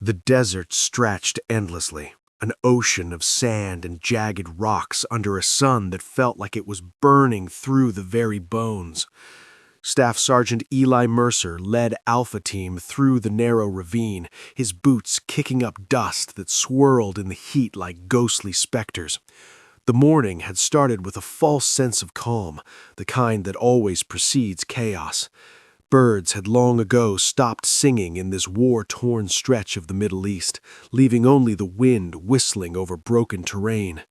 The desert stretched endlessly, an ocean of sand and jagged rocks under a sun that felt like it was burning through the very bones. Staff Sergeant Eli Mercer led Alpha Team through the narrow ravine, his boots kicking up dust that swirled in the heat like ghostly specters. The morning had started with a false sense of calm, the kind that always precedes chaos. Birds had long ago stopped singing in this war-torn stretch of the Middle East, leaving only the wind whistling over broken terrain.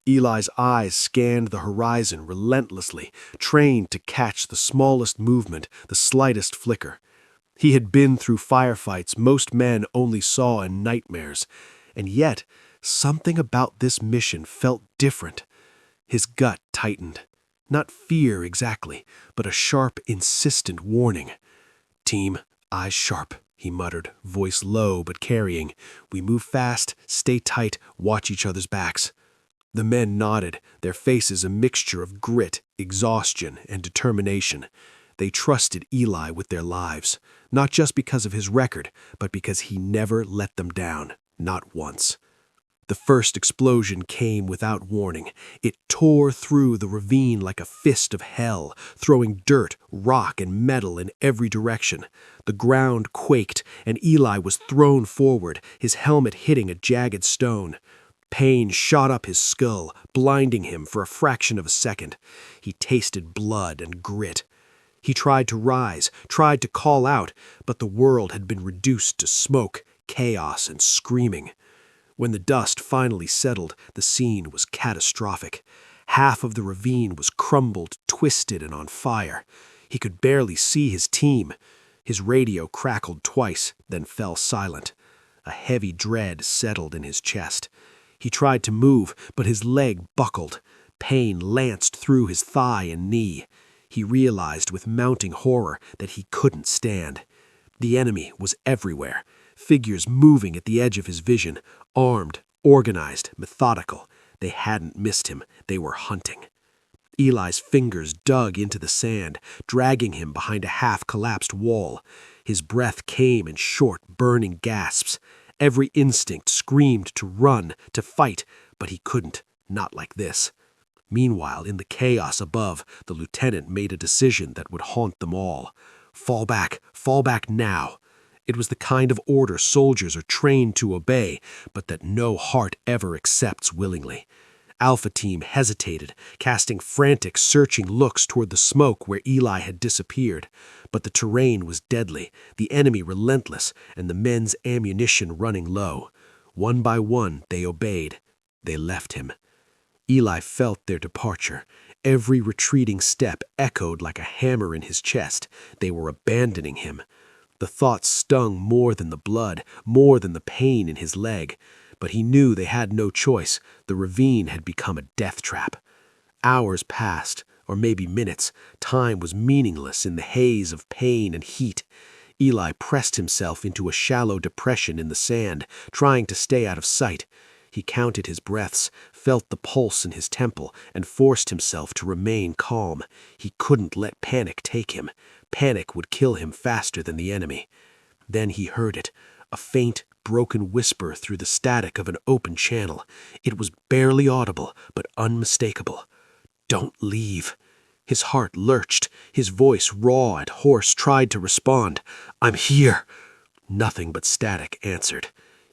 Eli's eyes scanned the horizon relentlessly, trained to catch the smallest movement, the slightest flicker. He had been through firefights most men only saw in nightmares, and yet something about this mission felt different. His gut tightened. Not fear exactly, but a sharp, insistent warning. "Team, eyes sharp," he muttered, voice low but carrying. "We move fast, stay tight, watch each other's backs." The men nodded, their faces a mixture of grit, exhaustion, and determination. They trusted Eli with their lives, not just because of his record, but because he never let them down, not once. The first explosion came without warning. It tore through the ravine like a fist of hell, throwing dirt, rock, and metal in every direction. The ground quaked, and Eli was thrown forward, his helmet hitting a jagged stone. Pain shot up his skull, blinding him for a fraction of a second. He tasted blood and grit. He tried to rise, tried to call out, but the world had been reduced to smoke, chaos, and screaming. When the dust finally settled, the scene was catastrophic. Half of the ravine was crumbled, twisted, and on fire. He could barely see his team. His radio crackled twice, then fell silent. A heavy dread settled in his chest. He tried to move, but his leg buckled. Pain lanced through his thigh and knee. He realized with mounting horror that he couldn't stand. The enemy was everywhere, figures moving at the edge of his vision, armed, organized, methodical. They hadn't missed him. They were hunting. Eli's fingers dug into the sand, dragging him behind a half-collapsed wall. His breath came in short, burning gasps. Every instinct screamed to run, to fight, but he couldn't, not like this. Meanwhile, in the chaos above, the lieutenant made a decision that would haunt them all. Fall back now. It was the kind of order soldiers are trained to obey, but that no heart ever accepts willingly. Alpha Team hesitated, casting frantic, searching looks toward the smoke where Eli had disappeared. But the terrain was deadly, the enemy relentless, and the men's ammunition running low. One by one, they obeyed. They left him. Eli felt their departure. Every retreating step echoed like a hammer in his chest. They were abandoning him. The thought stung more than the blood, more than the pain in his leg. But he knew they had no choice. The ravine had become a death trap. Hours passed, or maybe minutes. Time was meaningless in the haze of pain and heat. Eli pressed himself into a shallow depression in the sand, trying to stay out of sight. He counted his breaths, felt the pulse in his temple, and forced himself to remain calm. He couldn't let panic take him. Panic would kill him faster than the enemy. Then he heard it, a faint, broken whisper through the static of an open channel. It was barely audible, but unmistakable. "Don't leave." His heart lurched. His voice, raw and hoarse, tried to respond. "I'm here." Nothing but static answered.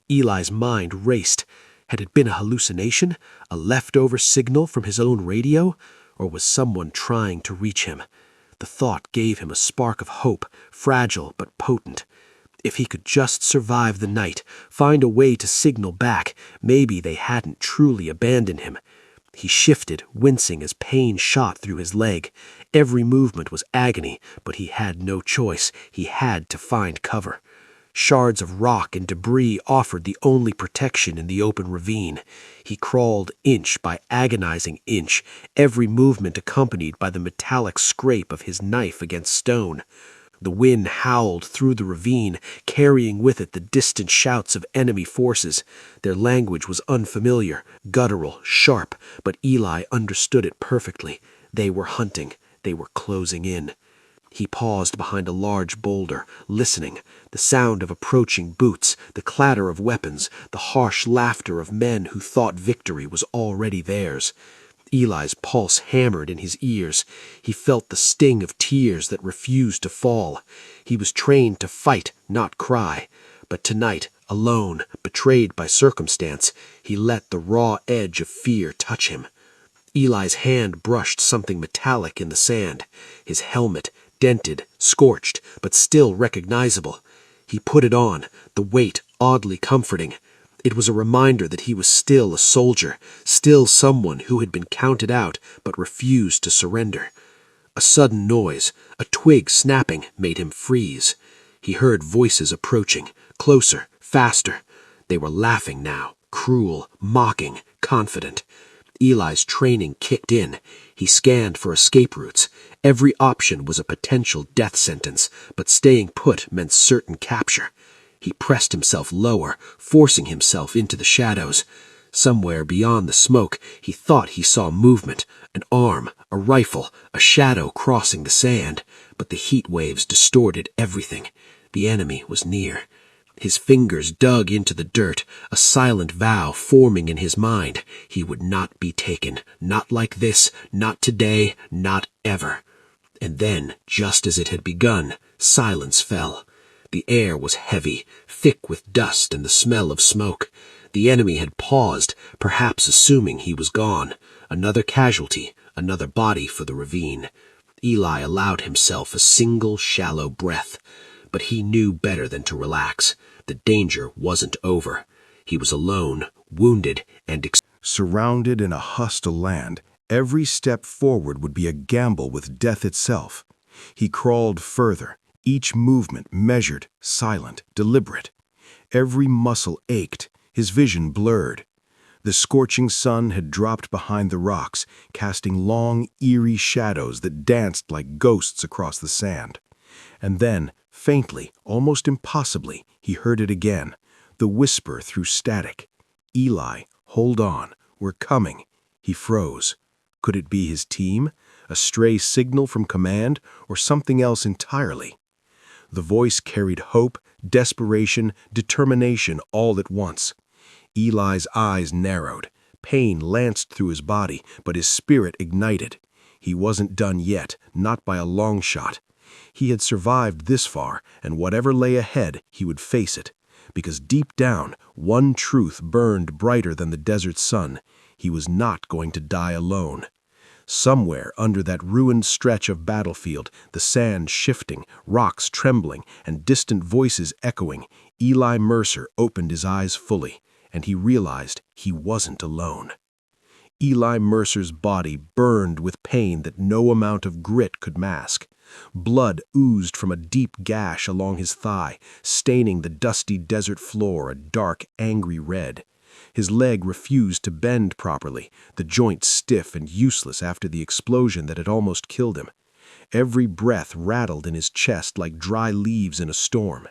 Eli's mind raced. Had it been a hallucination? A leftover signal from his own radio? Or was someone trying to reach him? The thought gave him a spark of hope, fragile but potent. If he could just survive the night, find a way to signal back, maybe they hadn't truly abandoned him. He shifted, wincing as pain shot through his leg. Every movement was agony, but he had no choice. He had to find cover. Shards of rock and debris offered the only protection in the open ravine. He crawled inch by agonizing inch, every movement accompanied by the metallic scrape of his knife against stone. The wind howled through the ravine, carrying with it the distant shouts of enemy forces. Their language was unfamiliar, guttural, sharp, but Eli understood it perfectly. They were hunting. They were closing in. He paused behind a large boulder, listening. The sound of approaching boots, the clatter of weapons, the harsh laughter of men who thought victory was already theirs. Eli's pulse hammered in his ears. He felt the sting of tears that refused to fall. He was trained to fight, not cry. But tonight, alone, betrayed by circumstance, he let the raw edge of fear touch him. Eli's hand brushed something metallic in the sand. His helmet, dented, scorched, but still recognizable. He put it on, the weight oddly comforting. It was a reminder that he was still a soldier, still someone who had been counted out but refused to surrender. A sudden noise, a twig snapping, made him freeze. He heard voices approaching, closer, faster. They were laughing now, cruel, mocking, confident. Eli's training kicked in. He scanned for escape routes. Every option was a potential death sentence, but staying put meant certain capture. He pressed himself lower, forcing himself into the shadows. Somewhere beyond the smoke, he thought he saw movement, an arm, a rifle, a shadow crossing the sand, but the heat waves distorted everything. The enemy was near. His fingers dug into the dirt, a silent vow forming in his mind. He would not be taken, not like this, not today, not ever. And then, just as it had begun, silence fell. The air was heavy, thick with dust and the smell of smoke. The enemy had paused, perhaps assuming he was gone. Another casualty, another body for the ravine. Eli allowed himself a single shallow breath. But he knew better than to relax. The danger wasn't over. He was alone, wounded, and surrounded in a hostile land. Every step forward would be a gamble with death itself. He crawled further, each movement measured, silent, deliberate. Every muscle ached, his vision blurred. The scorching sun had dropped behind the rocks, casting long, eerie shadows that danced like ghosts across the sand. And then, faintly, almost impossibly, he heard it again, the whisper through static. "Eli, hold on, we're coming." He froze. Could it be his team? A stray signal from command, or something else entirely? The voice carried hope, desperation, determination all at once. Eli's eyes narrowed. Pain lanced through his body, but his spirit ignited. He wasn't done yet, not by a long shot. He had survived this far, and whatever lay ahead, he would face it. Because deep down, one truth burned brighter than the desert sun. He was not going to die alone. Somewhere under that ruined stretch of battlefield, the sand shifting, rocks trembling, and distant voices echoing, Eli Mercer opened his eyes fully, and he realized he wasn't alone. Eli Mercer's body burned with pain that no amount of grit could mask. Blood oozed from a deep gash along his thigh, staining the dusty desert floor a dark, angry red. His leg refused to bend properly, the joint stiff and useless after the explosion that had almost killed him. Every breath rattled in his chest like dry leaves in a storm.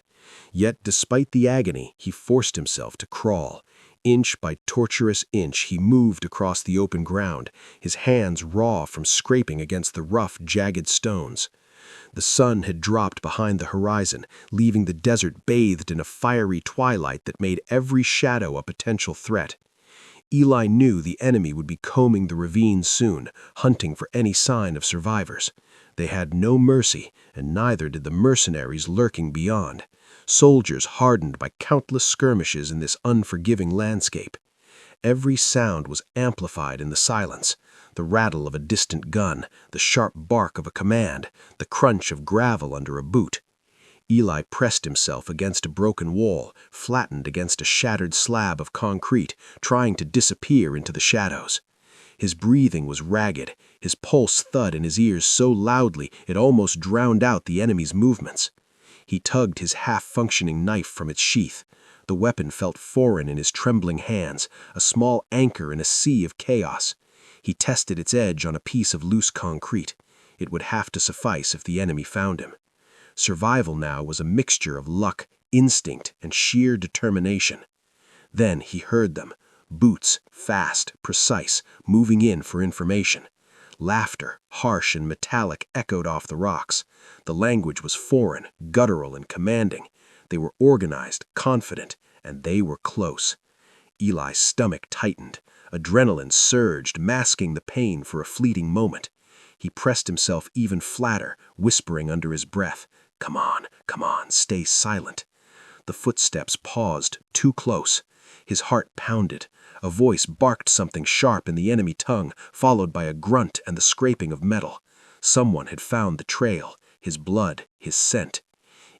Yet, despite the agony, he forced himself to crawl. Inch by tortuous inch, he moved across the open ground, his hands raw from scraping against the rough, jagged stones. The sun had dropped behind the horizon, leaving the desert bathed in a fiery twilight that made every shadow a potential threat. Eli knew the enemy would be combing the ravine soon, hunting for any sign of survivors. They had no mercy, and neither did the mercenaries lurking beyond. Soldiers hardened by countless skirmishes in this unforgiving landscape. Every sound was amplified in the silence. The rattle of a distant gun, the sharp bark of a command, the crunch of gravel under a boot. Eli pressed himself against a broken wall, flattened against a shattered slab of concrete, trying to disappear into the shadows. His breathing was ragged, his pulse thud in his ears so loudly it almost drowned out the enemy's movements. He tugged his half-functioning knife from its sheath. The weapon felt foreign in his trembling hands, a small anchor in a sea of chaos. He tested its edge on a piece of loose concrete. It would have to suffice if the enemy found him. Survival now was a mixture of luck, instinct, and sheer determination. Then he heard them. Boots, fast, precise, moving in for information. Laughter, harsh and metallic, echoed off the rocks. The language was foreign, guttural, and commanding. They were organized, confident, and they were close. Eli's stomach tightened. Adrenaline surged, masking the pain for a fleeting moment. He pressed himself even flatter, whispering under his breath, come on, stay silent." The footsteps paused, too close. His heart pounded. A voice barked something sharp in the enemy tongue, followed by a grunt and the scraping of metal. Someone had found the trail, his blood, his scent.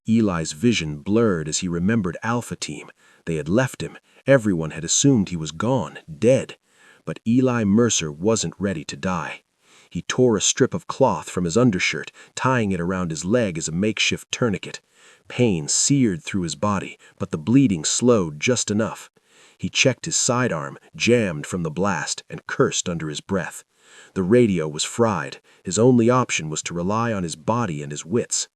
Eli's vision blurred as he remembered Alpha Team. They had left him. Everyone had assumed he was gone, dead. But Eli Mercer wasn't ready to die. He tore a strip of cloth from his undershirt, tying it around his leg as a makeshift tourniquet. Pain seared through his body, but the bleeding slowed just enough. He checked his sidearm, jammed from the blast, and cursed under his breath. The radio was fried. His only option was to rely on his body and his wits.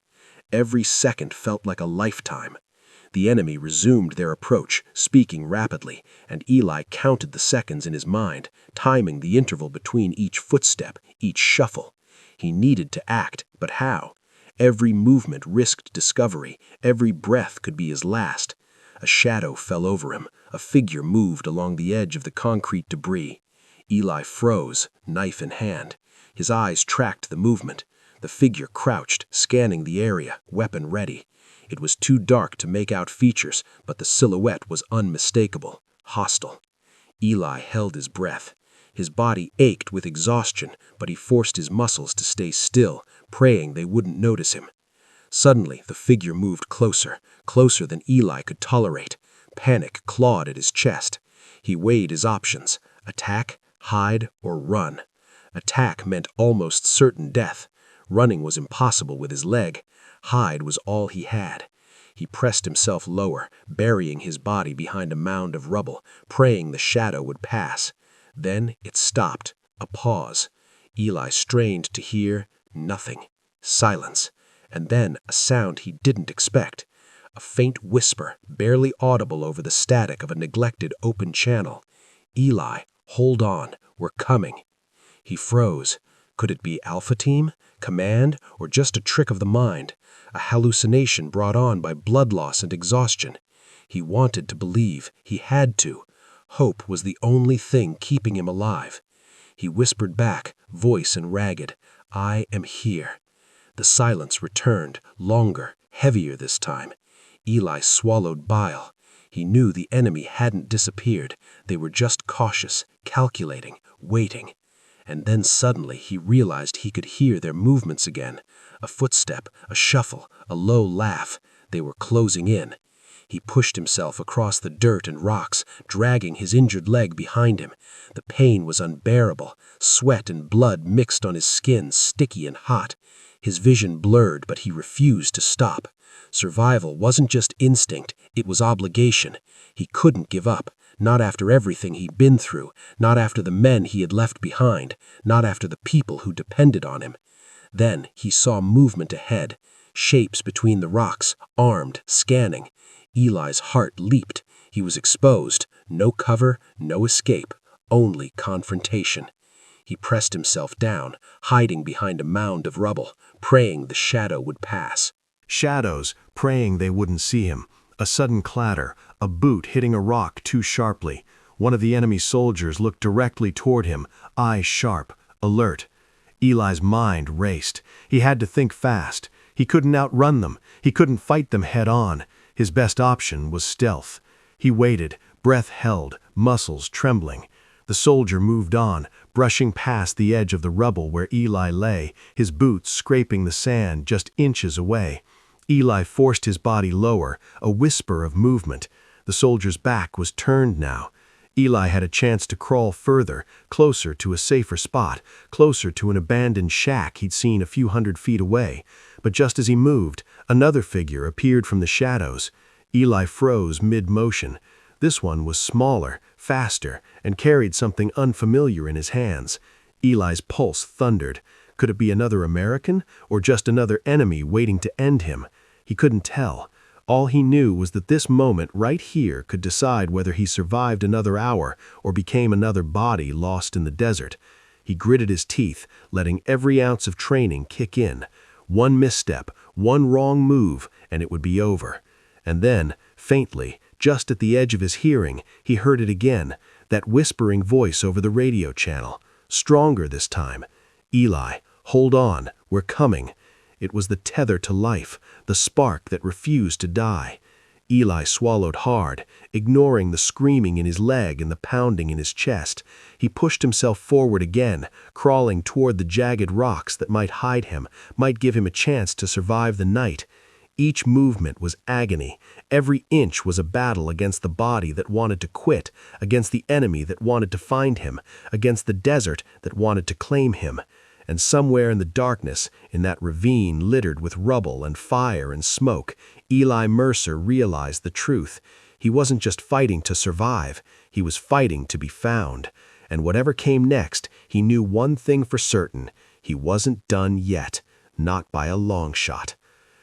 Every second felt like a lifetime. The enemy resumed their approach, speaking rapidly, and Eli counted the seconds in his mind, timing the interval between each footstep, each shuffle. He needed to act, but how? Every movement risked discovery. Every breath could be his last. A shadow fell over him. A figure moved along the edge of the concrete debris. Eli froze, knife in hand. His eyes tracked the movement. The figure crouched, scanning the area, weapon ready. It was too dark to make out features, but the silhouette was unmistakable, hostile. Eli held his breath. His body ached with exhaustion, but he forced his muscles to stay still, praying they wouldn't notice him. Suddenly, the figure moved closer, closer than Eli could tolerate. Panic clawed at his chest. He weighed his options: attack, hide, or run. Attack meant almost certain death. Running was impossible with his leg. Hide was all he had. He pressed himself lower, burying his body behind a mound of rubble, praying the shadow would pass. Then it stopped. A pause. Eli strained to hear nothing. Silence. And then a sound he didn't expect. A faint whisper, barely audible over the static of a neglected open channel. "Eli, hold on. We're coming." He froze. Could it be Alpha Team, Command, or just a trick of the mind? A hallucination brought on by blood loss and exhaustion. He wanted to believe. He had to. Hope was the only thing keeping him alive. He whispered back, voice and ragged, "I am here." The silence returned, longer, heavier this time. Eli swallowed bile. He knew the enemy hadn't disappeared. They were just cautious, calculating, waiting. And then suddenly he realized he could hear their movements again. A footstep, a shuffle, a low laugh. They were closing in. He pushed himself across the dirt and rocks, dragging his injured leg behind him. The pain was unbearable. Sweat and blood mixed on his skin, sticky and hot. His vision blurred, but he refused to stop. Survival wasn't just instinct, it was obligation. He couldn't give up. Not after everything he'd been through, not after the men he had left behind, not after the people who depended on him. Then he saw movement ahead, shapes between the rocks, armed, scanning. Eli's heart leaped. He was exposed. No cover, no escape, only confrontation. He pressed himself down, hiding behind a mound of rubble, praying the shadow would pass. Shadows, praying they wouldn't see him. A sudden clatter, a boot hitting a rock too sharply. One of the enemy soldiers looked directly toward him, eyes sharp, alert. Eli's mind raced. He had to think fast. He couldn't outrun them. He couldn't fight them head on. His best option was stealth. He waited, breath held, muscles trembling. The soldier moved on, brushing past the edge of the rubble where Eli lay, his boots scraping the sand just inches away. Eli forced his body lower, a whisper of movement. The soldier's back was turned now. Eli had a chance to crawl further, closer to a safer spot, closer to an abandoned shack he'd seen a few hundred feet away. But just as he moved, another figure appeared from the shadows. Eli froze mid-motion. This one was smaller, faster, and carried something unfamiliar in his hands. Eli's pulse thundered. Could it be another American, or just another enemy waiting to end him? He couldn't tell. All he knew was that this moment right here could decide whether he survived another hour or became another body lost in the desert. He gritted his teeth, letting every ounce of training kick in. One misstep, one wrong move, and it would be over. And then, faintly, just at the edge of his hearing, he heard it again, that whispering voice over the radio channel. Stronger this time. "Eli, hold on, we're coming." It was the tether to life, the spark that refused to die. Eli swallowed hard, ignoring the screaming in his leg and the pounding in his chest. He pushed himself forward again, crawling toward the jagged rocks that might hide him, might give him a chance to survive the night. Each movement was agony. Every inch was a battle against the body that wanted to quit, against the enemy that wanted to find him, against the desert that wanted to claim him. And somewhere in the darkness, in that ravine littered with rubble and fire and smoke, Eli Mercer realized the truth. He wasn't just fighting to survive, he was fighting to be found. And whatever came next, he knew one thing for certain: he wasn't done yet, not by a long shot.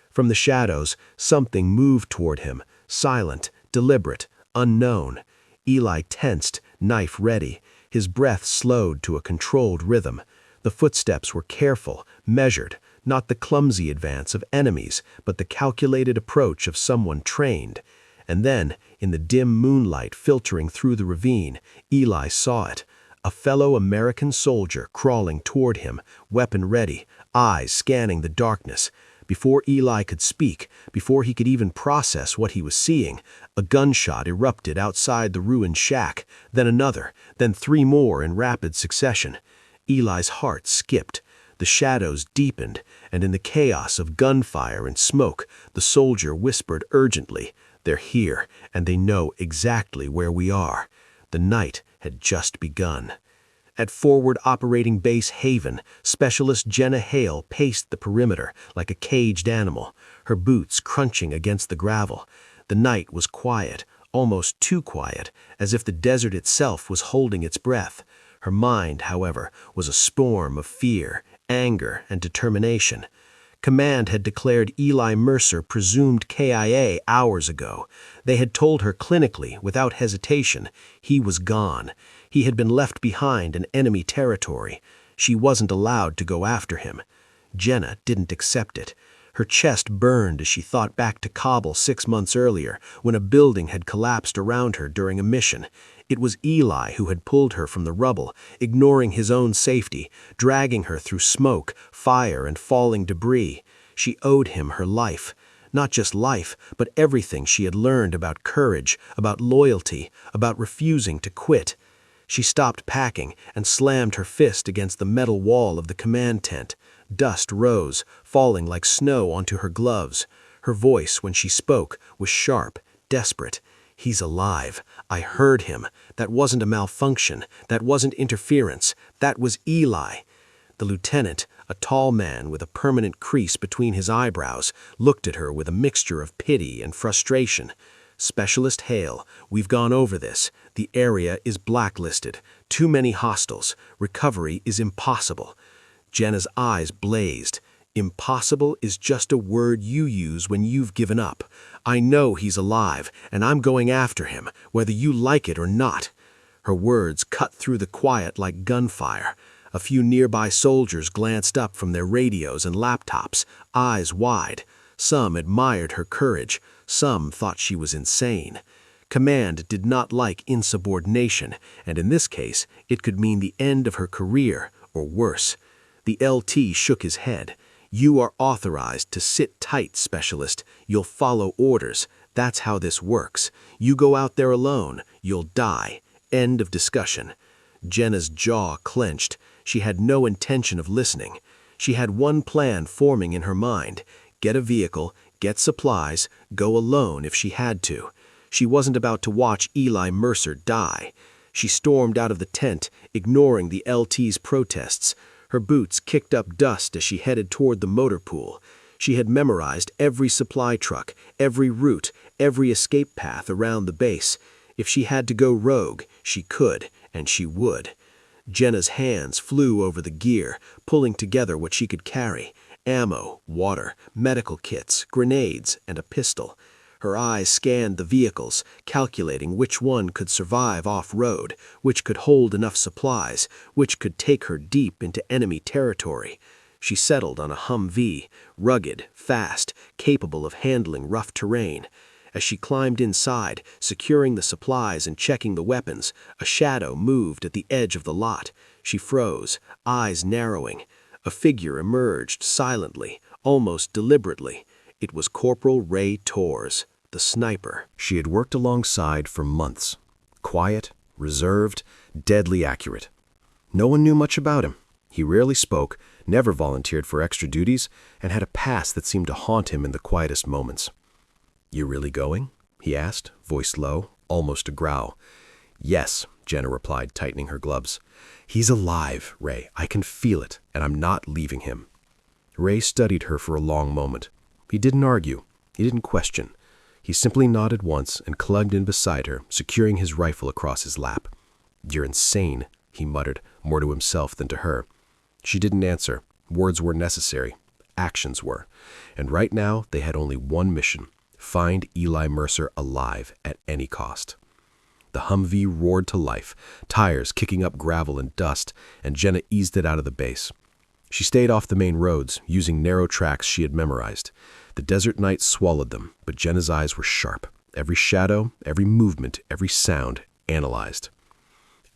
From the shadows, something moved toward him, silent, deliberate, unknown. Eli tensed, knife ready. His breath slowed to a controlled rhythm. The footsteps were careful, measured, not the clumsy advance of enemies, but the calculated approach of someone trained. And then, in the dim moonlight filtering through the ravine, Eli saw it. A fellow American soldier crawling toward him, weapon ready, eyes scanning the darkness. Before Eli could speak, before he could even process what he was seeing, a gunshot erupted outside the ruined shack, then another, then three more in rapid succession. Eli's heart skipped. The shadows deepened, and in the chaos of gunfire and smoke, the soldier whispered urgently, "They're here, and they know exactly where we are." The night had just begun. At Forward Operating Base Haven, Specialist Jenna Hale paced the perimeter like a caged animal, her boots crunching against the gravel. The night was quiet, almost too quiet, as if the desert itself was holding its breath. Her mind, however, was a storm of fear, anger, and determination. Command had declared Eli Mercer presumed KIA hours ago. They had told her clinically, without hesitation, he was gone. He had been left behind in enemy territory. She wasn't allowed to go after him. Jenna didn't accept it. Her chest burned as she thought back to Kabul 6 months earlier, when a building had collapsed around her during a mission. It was Eli who had pulled her from the rubble, ignoring his own safety, dragging her through smoke, fire, and falling debris. She owed him her life. Not just life, but everything she had learned about courage, about loyalty, about refusing to quit. She stopped packing and slammed her fist against the metal wall of the command tent. Dust rose, falling like snow onto her gloves. Her voice, when she spoke, was sharp, desperate. "He's alive. I heard him. That wasn't a malfunction. That wasn't interference. That was Eli." The lieutenant, a tall man with a permanent crease between his eyebrows, looked at her with a mixture of pity and frustration. "Specialist Hale, we've gone over this. The area is blacklisted. Too many hostiles. Recovery is impossible." Jenna's eyes blazed. "Impossible is just a word you use when you've given up. I know he's alive, and I'm going after him, whether you like it or not." Her words cut through the quiet like gunfire. A few nearby soldiers glanced up from their radios and laptops, eyes wide. Some admired her courage. Some thought she was insane. Command did not like insubordination, and in this case, it could mean the end of her career, or worse. The LT shook his head. "You are authorized to sit tight, Specialist. You'll follow orders. That's how this works. You go out there alone, you'll die. End of discussion." Jenna's jaw clenched. She had no intention of listening. She had one plan forming in her mind: get a vehicle, get supplies, go alone if she had to. She wasn't about to watch Eli Mercer die. She stormed out of the tent, ignoring the LT's protests. Her boots kicked up dust as she headed toward the motor pool. She had memorized every supply truck, every route, every escape path around the base. If she had to go rogue, she could, and she would. Jenna's hands flew over the gear, pulling together what she could carry: ammo, water, medical kits, grenades, and a pistol. Her eyes scanned the vehicles, calculating which one could survive off-road, which could hold enough supplies, which could take her deep into enemy territory. She settled on a Humvee, rugged, fast, capable of handling rough terrain. As she climbed inside, securing the supplies and checking the weapons, a shadow moved at the edge of the lot. She froze, eyes narrowing. A figure emerged silently, almost deliberately. It was Corporal Ray Torres, the sniper She had worked alongside for months. Quiet, reserved, deadly accurate. No one knew much about him. He rarely spoke, never volunteered for extra duties, and had a past that seemed to haunt him in the quietest moments. "You really going?" he asked, voice low, almost a growl. "Yes," Jenna replied, tightening her gloves. "He's alive, Ray. I can feel it, and I'm not leaving him." Ray studied her for a long moment. He didn't argue. He didn't question. He simply nodded once and clugged in beside her, securing his rifle across his lap. "You're insane," he muttered, more to himself than to her. She didn't answer. Words were necessary. Actions were. And right now, they had only one mission: find Eli Mercer alive at any cost. The Humvee roared to life, tires kicking up gravel and dust, and Jenna eased it out of the base. She stayed off the main roads, using narrow tracks she had memorized. The desert night swallowed them, but Jenna's eyes were sharp. Every shadow, every movement, every sound, analyzed.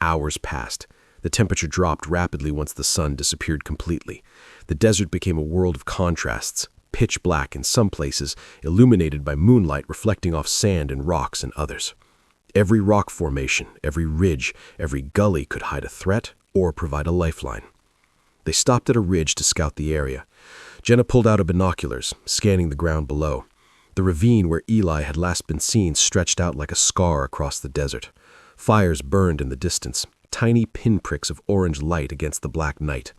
Hours passed. The temperature dropped rapidly once the sun disappeared completely. The desert became a world of contrasts, pitch black in some places, illuminated by moonlight reflecting off sand and rocks in others. Every rock formation, every ridge, every gully could hide a threat or provide a lifeline. They stopped at a ridge to scout the area. Jenna pulled out her binoculars, scanning the ground below. The ravine where Eli had last been seen stretched out like a scar across the desert. Fires burned in the distance, tiny pinpricks of orange light against the black night.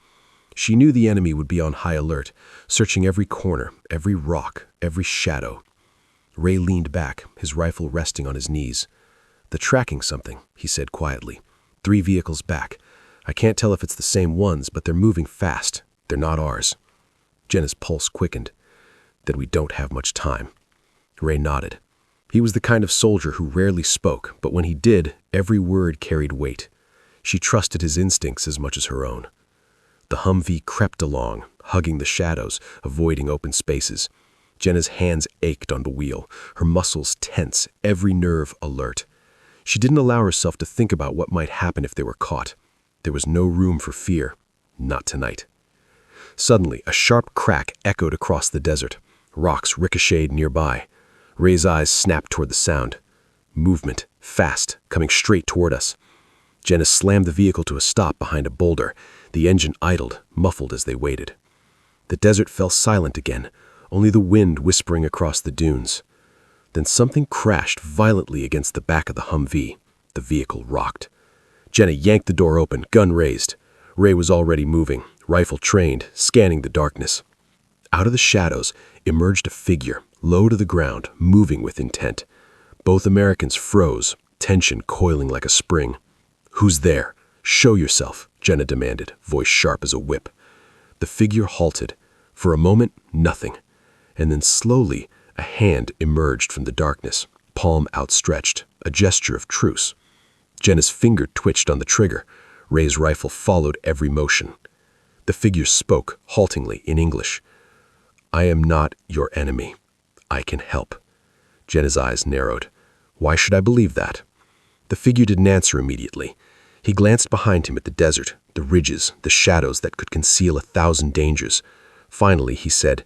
She knew the enemy would be on high alert, searching every corner, every rock, every shadow. Ray leaned back, his rifle resting on his knees. "They're tracking something," he said quietly. "3 vehicles back. I can't tell if it's the same ones, but they're moving fast. They're not ours." Jenna's pulse quickened. "Then we don't have much time." Ray nodded. He was the kind of soldier who rarely spoke, but when he did, every word carried weight. She trusted his instincts as much as her own. The Humvee crept along, hugging the shadows, avoiding open spaces. Jenna's hands ached on the wheel, her muscles tense, every nerve alert. She didn't allow herself to think about what might happen if they were caught. There was no room for fear. Not tonight. Suddenly, a sharp crack echoed across the desert. Rocks ricocheted nearby. Ray's eyes snapped toward the sound. Movement, fast, coming straight toward us. Jenna slammed the vehicle to a stop behind a boulder. The engine idled, muffled as they waited. The desert fell silent again, only the wind whispering across the dunes. Then something crashed violently against the back of the Humvee. The vehicle rocked. Jenna yanked the door open, gun raised. Ray was already moving, rifle trained, scanning the darkness. Out of the shadows emerged a figure, low to the ground, moving with intent. Both Americans froze, tension coiling like a spring. "Who's there? Show yourself," Jenna demanded, voice sharp as a whip. The figure halted. For a moment, nothing. And then slowly, a hand emerged from the darkness, palm outstretched, a gesture of truce. Jenna's finger twitched on the trigger. Ray's rifle followed every motion. The figure spoke, haltingly, in English. "I am not your enemy. I can help." Jenna's eyes narrowed. Why should I believe that? The figure didn't answer immediately. He glanced behind him at the desert, the ridges, the shadows that could conceal 1,000 dangers. Finally, he said,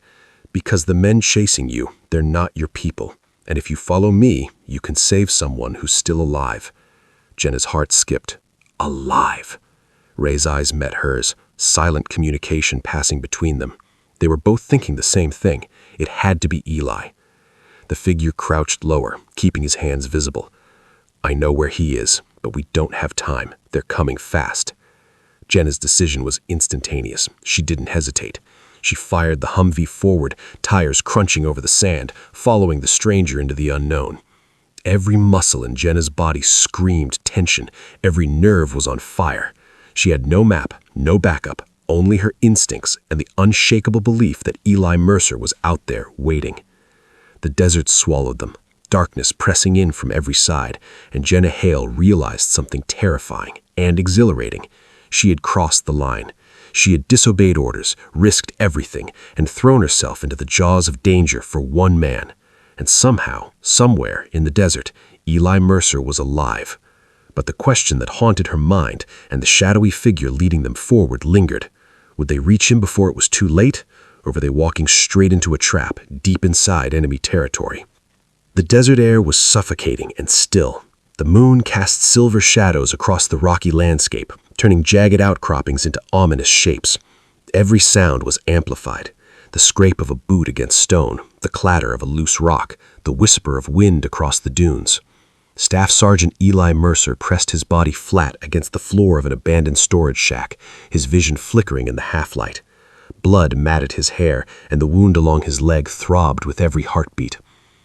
"Because the men chasing you, they're not your people. And if you follow me, you can save someone who's still alive." Jenna's heart skipped. Alive. Ray's eyes met hers, silent communication passing between them. They were both thinking the same thing. It had to be Eli. The figure crouched lower, keeping his hands visible. "I know where he is, but we don't have time. They're coming fast." Jenna's decision was instantaneous. She didn't hesitate. She fired the Humvee forward, tires crunching over the sand, following the stranger into the unknown. Every muscle in Jenna's body screamed tension. Every nerve was on fire. She had no map, no backup, only her instincts and the unshakable belief that Eli Mercer was out there waiting. The desert swallowed them. darkness pressing in from every side, and Jenna Hale realized something terrifying and exhilarating. She had crossed the line. She had disobeyed orders, risked everything, and thrown herself into the jaws of danger for one man. And somehow, somewhere in the desert, Eli Mercer was alive. But the question that haunted her mind and the shadowy figure leading them forward lingered. Would they reach him before it was too late, or were they walking straight into a trap deep inside enemy territory? The desert air was suffocating and still. The moon cast silver shadows across the rocky landscape, turning jagged outcroppings into ominous shapes. Every sound was amplified. The scrape of a boot against stone, the clatter of a loose rock, the whisper of wind across the dunes. Staff Sergeant Eli Mercer pressed his body flat against the floor of an abandoned storage shack, his vision flickering in the half-light. Blood matted his hair, and the wound along his leg throbbed with every heartbeat.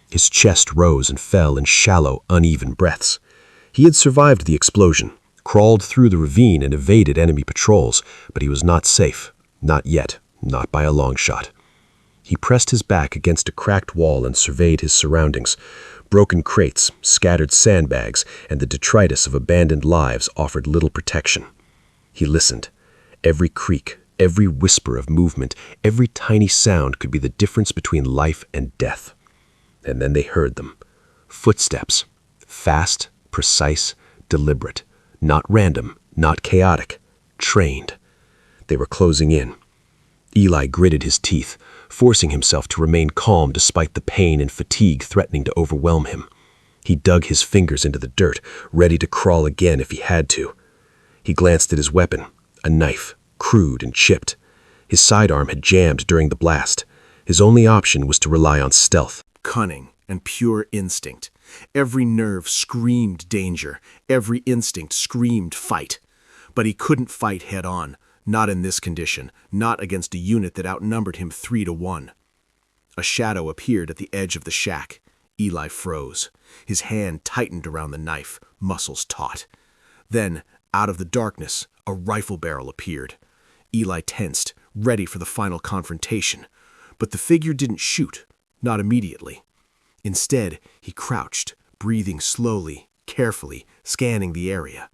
His chest rose and fell in shallow, uneven breaths. He had survived the explosion, crawled through the ravine and evaded enemy patrols, but he was not safe. Not yet, not by a long shot. He pressed his back against a cracked wall and surveyed his surroundings. Broken crates, scattered sandbags, and the detritus of abandoned lives offered little protection. He listened. Every creak, every whisper of movement, every tiny sound could be the difference between life and death. And then they heard them. Footsteps. Fast, precise, deliberate. Not random, not chaotic. Trained. They were closing in. Eli gritted his teeth, forcing himself to remain calm despite the pain and fatigue threatening to overwhelm him. He dug his fingers into the dirt, ready to crawl again if he had to. He glanced at his weapon, a knife, crude and chipped. His sidearm had jammed during the blast. His only option was to rely on stealth. Cunning and pure instinct. Every nerve screamed danger. Every instinct screamed fight. But he couldn't fight head-on. Not in this condition, not against a unit that outnumbered him 3-1. A shadow appeared at the edge of the shack. Eli froze. His hand tightened around the knife, muscles taut. Then, out of the darkness, a rifle barrel appeared. Eli tensed, ready for the final confrontation. But the figure didn't shoot, not immediately. Instead, he crouched, breathing slowly, carefully, scanning the area.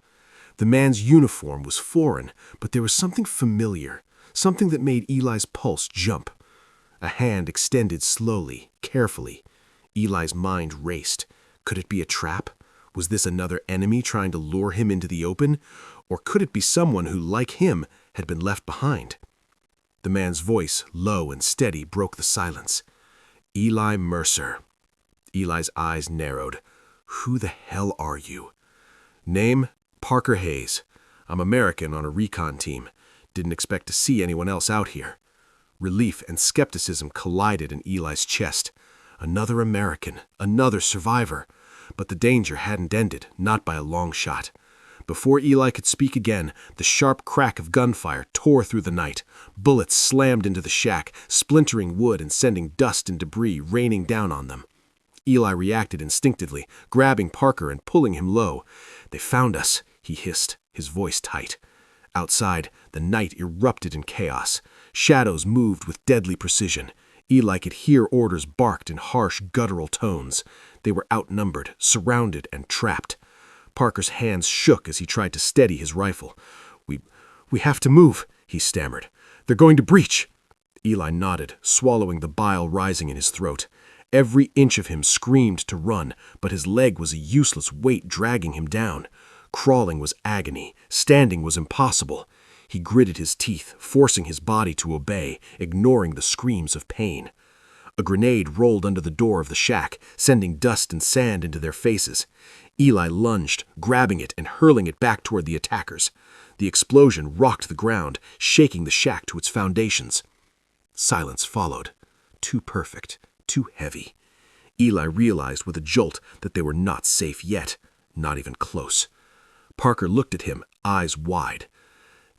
The man's uniform was foreign, but there was something familiar, something that made Eli's pulse jump. A hand extended slowly, carefully. Eli's mind raced. Could it be a trap? Was this another enemy trying to lure him into the open? Or could it be someone who, like him, had been left behind? The man's voice, low and steady, broke the silence. Eli Mercer. Eli's eyes narrowed. Who the hell are you? Name? Parker Hayes. I'm American on a recon team. Didn't expect to see anyone else out here. Relief and skepticism collided in Eli's chest. Another American, another survivor. But the danger hadn't ended, not by a long shot. Before Eli could speak again, the sharp crack of gunfire tore through the night. Bullets slammed into the shack, splintering wood and sending dust and debris raining down on them. Eli reacted instinctively, grabbing Parker and pulling him low. They found us, he hissed, his voice tight. Outside, the night erupted in chaos. Shadows moved with deadly precision. Eli could hear orders barked in harsh, guttural tones. They were outnumbered, surrounded, and trapped. Parker's hands shook as he tried to steady his rifle. We have to move, he stammered. They're going to breach. Eli nodded, swallowing the bile rising in his throat. Every inch of him screamed to run, but his leg was a useless weight dragging him down. Crawling was agony. Standing was impossible. He gritted his teeth, forcing his body to obey, ignoring the screams of pain. A grenade rolled under the door of the shack, sending dust and sand into their faces. Eli lunged, grabbing it and hurling it back toward the attackers. The explosion rocked the ground, shaking the shack to its foundations. Silence followed. Too perfect. Too heavy. Eli realized with a jolt that they were not safe yet, not even close. Parker looked at him, eyes wide.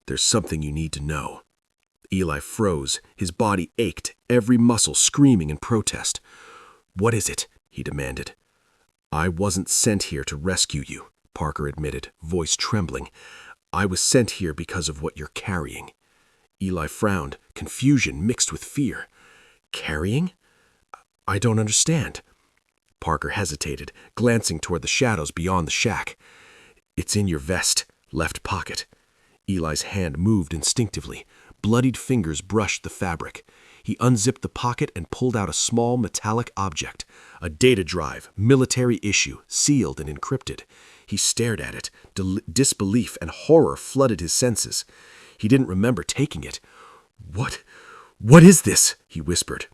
There's something you need to know. Eli froze, his body ached, every muscle screaming in protest. What is it? He demanded. I wasn't sent here to rescue you, Parker admitted, voice trembling. I was sent here because of what you're carrying. Eli frowned, confusion mixed with fear. Carrying? I don't understand. Parker hesitated, glancing toward the shadows beyond the shack. "It's in your vest, left pocket." Eli's hand moved instinctively. Bloodied fingers brushed the fabric. He unzipped the pocket and pulled out a small metallic object, a data drive, military issue, sealed and encrypted. He stared at it. Disbelief and horror flooded his senses. He didn't remember taking it. What is this?" he whispered.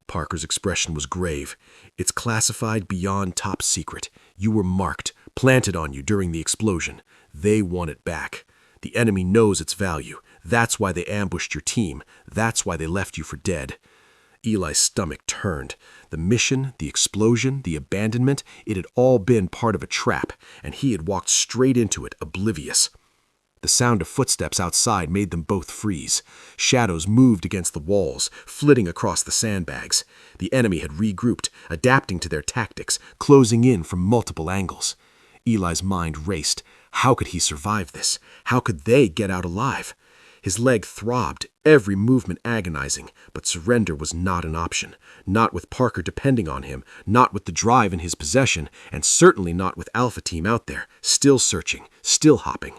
Parker's expression was grave. "It's classified beyond top secret. You were marked, planted on you during the explosion. They want it back. The enemy knows its value. That's why they ambushed your team. That's why they left you for dead." Eli's stomach turned. The mission, the explosion, the abandonment, it had all been part of a trap, and he had walked straight into it, oblivious. The sound of footsteps outside made them both freeze. Shadows moved against the walls, flitting across the sandbags. The enemy had regrouped, adapting to their tactics, closing in from multiple angles. Eli's mind raced. How could he survive this? How could they get out alive? His leg throbbed, every movement agonizing, but surrender was not an option. Not with Parker depending on him, not with the drive in his possession, and certainly not with Alpha Team out there, still searching, still hopping.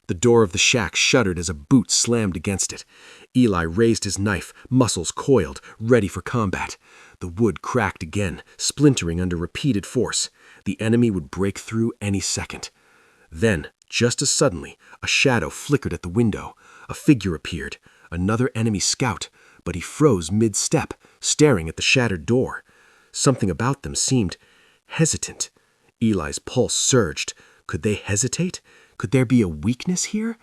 The door of the shack shuddered as a boot slammed against it. Eli raised his knife, muscles coiled, ready for combat. The wood cracked again, splintering under repeated force. The enemy would break through any second. Then, just as suddenly, a shadow flickered at the window. A figure appeared, another enemy scout, but he froze mid-step, staring at the shattered door. Something about them seemed hesitant. Eli's pulse surged. Could they hesitate? Could there be a weakness here?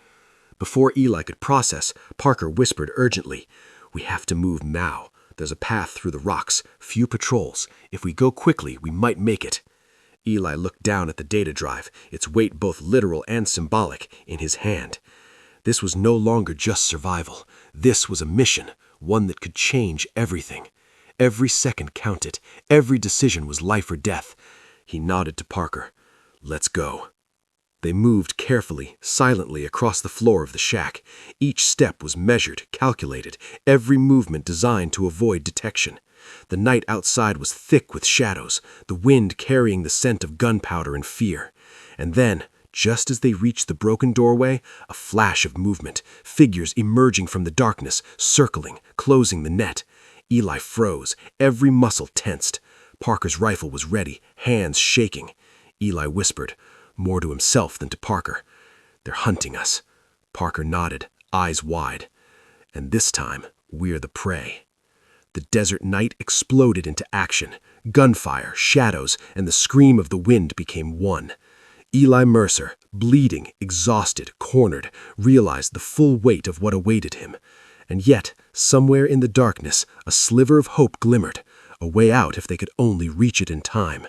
Before Eli could process, Parker whispered urgently, "We have to move now. There's a path through the rocks, few patrols. If we go quickly, we might make it." Eli looked down at the data drive, its weight both literal and symbolic, in his hand. This was no longer just survival. This was a mission, one that could change everything. Every second counted. Every decision was life or death. He nodded to Parker. "Let's go." They moved carefully, silently across the floor of the shack. Each step was measured, calculated, every movement designed to avoid detection. The night outside was thick with shadows, the wind carrying the scent of gunpowder and fear. And then, just as they reached the broken doorway, a flash of movement, figures emerging from the darkness, circling, closing the net. Eli froze, every muscle tensed. Parker's rifle was ready, hands shaking. Eli whispered, more to himself than to Parker, "They're hunting us." Parker nodded, eyes wide. "And this time, we're the prey." The desert night exploded into action. Gunfire, shadows, and the scream of the wind became one. Eli Mercer, bleeding, exhausted, cornered, realized the full weight of what awaited him. And yet, somewhere in the darkness, a sliver of hope glimmered, a way out if they could only reach it in time.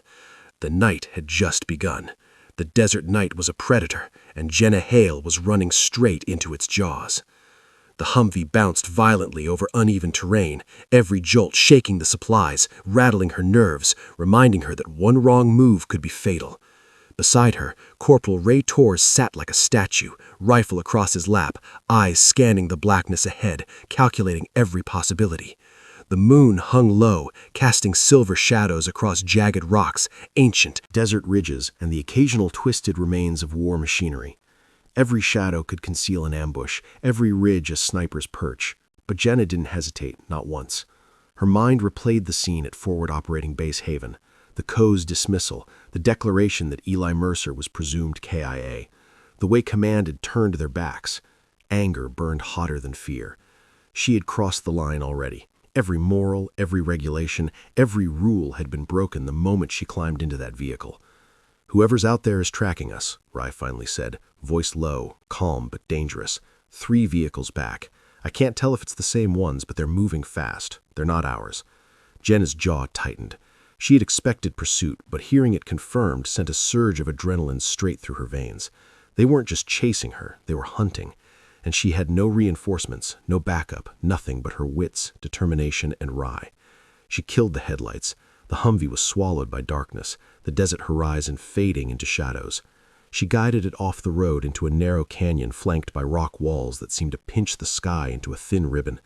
The night had just begun. The desert night was a predator, and Jenna Hale was running straight into its jaws. The Humvee bounced violently over uneven terrain, every jolt shaking the supplies, rattling her nerves, reminding her that one wrong move could be fatal. Beside her, Corporal Ray Torres sat like a statue, rifle across his lap, eyes scanning the blackness ahead, calculating every possibility. The moon hung low, casting silver shadows across jagged rocks, ancient desert ridges, and the occasional twisted remains of war machinery. Every shadow could conceal an ambush, every ridge a sniper's perch. But Jenna didn't hesitate, not once. Her mind replayed the scene at Forward Operating Base Haven, the CO's dismissal, the declaration that Eli Mercer was presumed KIA, the way command had turned their backs. Anger burned hotter than fear. She had crossed the line already. Every moral, every regulation, every rule had been broken the moment she climbed into that vehicle. "Whoever's out there is tracking us," Rye finally said, voice low, calm but dangerous. 3 vehicles back. I can't tell if it's the same ones, but they're moving fast. They're not ours. Jenna's jaw tightened. She had expected pursuit, but hearing it confirmed sent a surge of adrenaline straight through her veins. They weren't just chasing her, they were hunting. And she had no reinforcements, no backup, nothing but her wits, determination, and Rye. She killed the headlights. The Humvee was swallowed by darkness, the desert horizon fading into shadows. She guided it off the road into a narrow canyon flanked by rock walls that seemed to pinch the sky into a thin ribbon.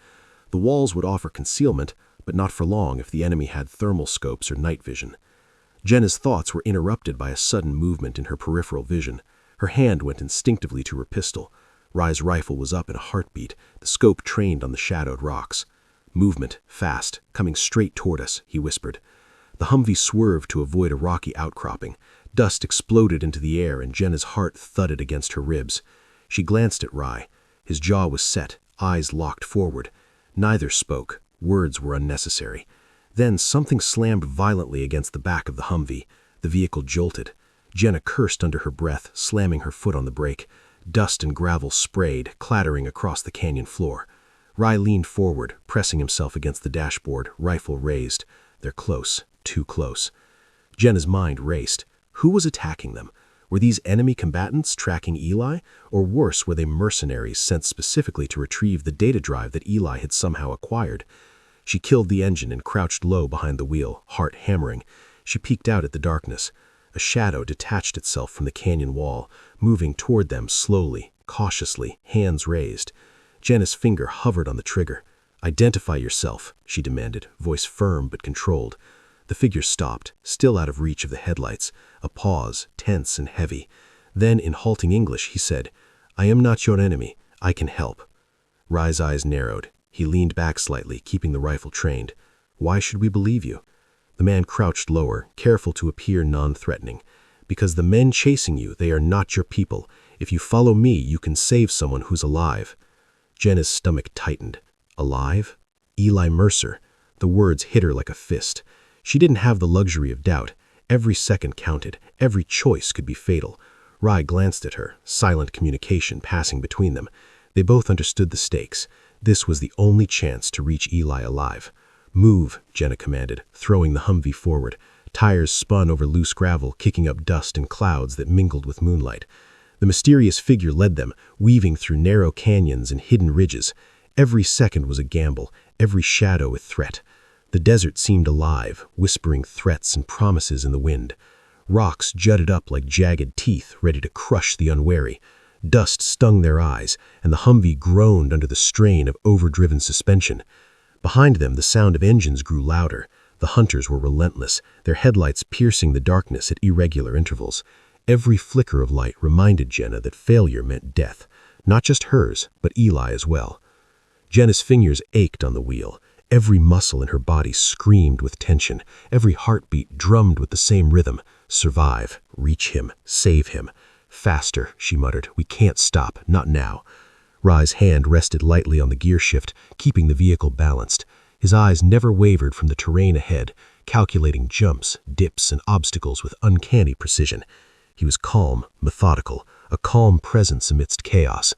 The walls would offer concealment, but not for long if the enemy had thermal scopes or night vision. Jenna's thoughts were interrupted by a sudden movement in her peripheral vision. Her hand went instinctively to her pistol. Rye's rifle was up in a heartbeat, the scope trained on the shadowed rocks. Movement, fast, coming straight toward us, he whispered. The Humvee swerved to avoid a rocky outcropping. Dust exploded into the air and Jenna's heart thudded against her ribs. She glanced at Rye. His jaw was set, eyes locked forward. Neither spoke. Words were unnecessary. Then something slammed violently against the back of the Humvee. The vehicle jolted. Jenna cursed under her breath, slamming her foot on the brake. Dust and gravel sprayed, clattering across the canyon floor. Rye leaned forward, pressing himself against the dashboard, rifle raised. They're close, too close. Jenna's mind raced. Who was attacking them? Were these enemy combatants tracking Eli? Or worse, were they mercenaries sent specifically to retrieve the data drive that Eli had somehow acquired? She killed the engine and crouched low behind the wheel, heart hammering. She peeked out at the darkness. A shadow detached itself from the canyon wall, moving toward them slowly, cautiously, hands raised. Jenna's finger hovered on the trigger. "Identify yourself," she demanded, voice firm but controlled. The figure stopped, still out of reach of the headlights, a pause, tense and heavy. Then, in halting English, he said, "I am not your enemy. I can help." Rye's eyes narrowed. He leaned back slightly, keeping the rifle trained. "Why should we believe you?" The man crouched lower, careful to appear non-threatening. "Because the men chasing you, they are not your people. If you follow me, you can save someone who's alive." Jenna's stomach tightened. Alive? Eli Mercer. The words hit her like a fist. She didn't have the luxury of doubt. Every second counted. Every choice could be fatal. Rye glanced at her, silent communication passing between them. They both understood the stakes. This was the only chance to reach Eli alive. "Move," Jenna commanded, throwing the Humvee forward. Tires spun over loose gravel, kicking up dust and clouds that mingled with moonlight. The mysterious figure led them, weaving through narrow canyons and hidden ridges. Every second was a gamble, every shadow a threat. The desert seemed alive, whispering threats and promises in the wind. Rocks jutted up like jagged teeth, ready to crush the unwary. Dust stung their eyes, and the Humvee groaned under the strain of overdriven suspension. Behind them, the sound of engines grew louder. The hunters were relentless, their headlights piercing the darkness at irregular intervals. Every flicker of light reminded Jenna that failure meant death, not just hers, but Eli as well. Jenna's fingers ached on the wheel. Every muscle in her body screamed with tension. Every heartbeat drummed with the same rhythm. Survive, reach him, save him. "Faster," she muttered. "We can't stop, not now." Rye's hand rested lightly on the gear shift, keeping the vehicle balanced. His eyes never wavered from the terrain ahead, calculating jumps, dips, and obstacles with uncanny precision. He was calm, methodical, a calm presence amidst chaos.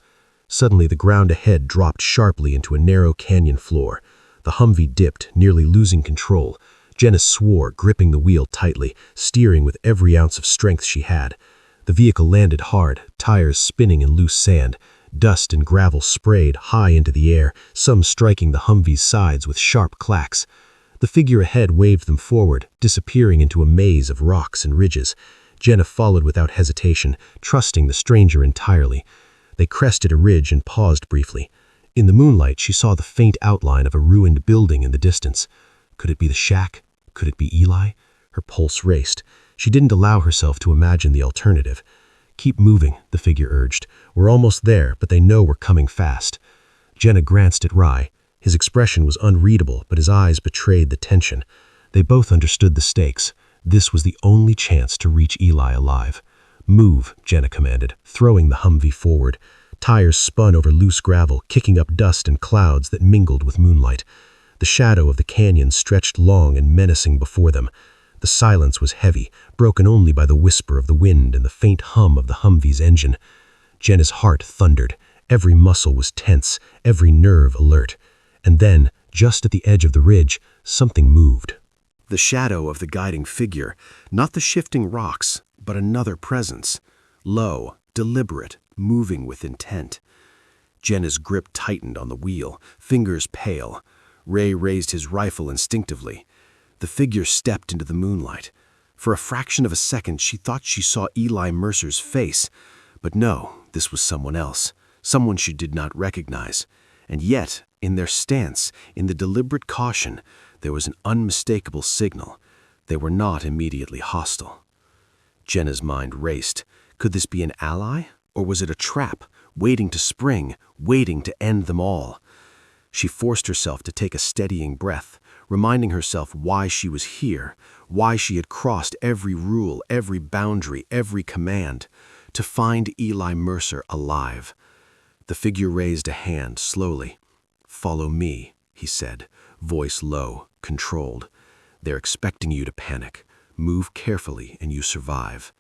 Suddenly, the ground ahead dropped sharply into a narrow canyon floor. The Humvee dipped, nearly losing control. Jenna swore, gripping the wheel tightly, steering with every ounce of strength she had. The vehicle landed hard, tires spinning in loose sand. Dust and gravel sprayed high into the air, some striking the Humvee's sides with sharp clacks. The figure ahead waved them forward, disappearing into a maze of rocks and ridges. Jenna followed without hesitation, trusting the stranger entirely. They crested a ridge and paused briefly. In the moonlight, she saw the faint outline of a ruined building in the distance. Could it be the shack? Could it be Eli? Her pulse raced. She didn't allow herself to imagine the alternative. "Keep moving," the figure urged. "We're almost there, but they know we're coming fast." Jenna glanced at Rye. His expression was unreadable, but his eyes betrayed the tension. They both understood the stakes. This was the only chance to reach Eli alive. "Move," Jenna commanded, throwing the Humvee forward. Tires spun over loose gravel, kicking up dust and clouds that mingled with moonlight. The shadow of the canyon stretched long and menacing before them. The silence was heavy, broken only by the whisper of the wind and the faint hum of the Humvee's engine. Jenna's heart thundered. Every muscle was tense, every nerve alert. And then, just at the edge of the ridge, something moved. The shadow of the guiding figure, not the shifting rocks, but another presence. Low, deliberate, moving with intent. Jenna's grip tightened on the wheel, fingers pale. Ray raised his rifle instinctively. The figure stepped into the moonlight. For a fraction of a second, she thought she saw Eli Mercer's face. But no, this was someone else, someone she did not recognize. And yet, in their stance, in the deliberate caution, there was an unmistakable signal. They were not immediately hostile. Jenna's mind raced. Could this be an ally? Or was it a trap, waiting to spring, waiting to end them all? She forced herself to take a steadying breath, reminding herself why she was here, why she had crossed every rule, every boundary, every command, to find Eli Mercer alive. The figure raised a hand slowly. "Follow me," he said, voice low, controlled. "They're expecting you to panic. Move carefully and you survive."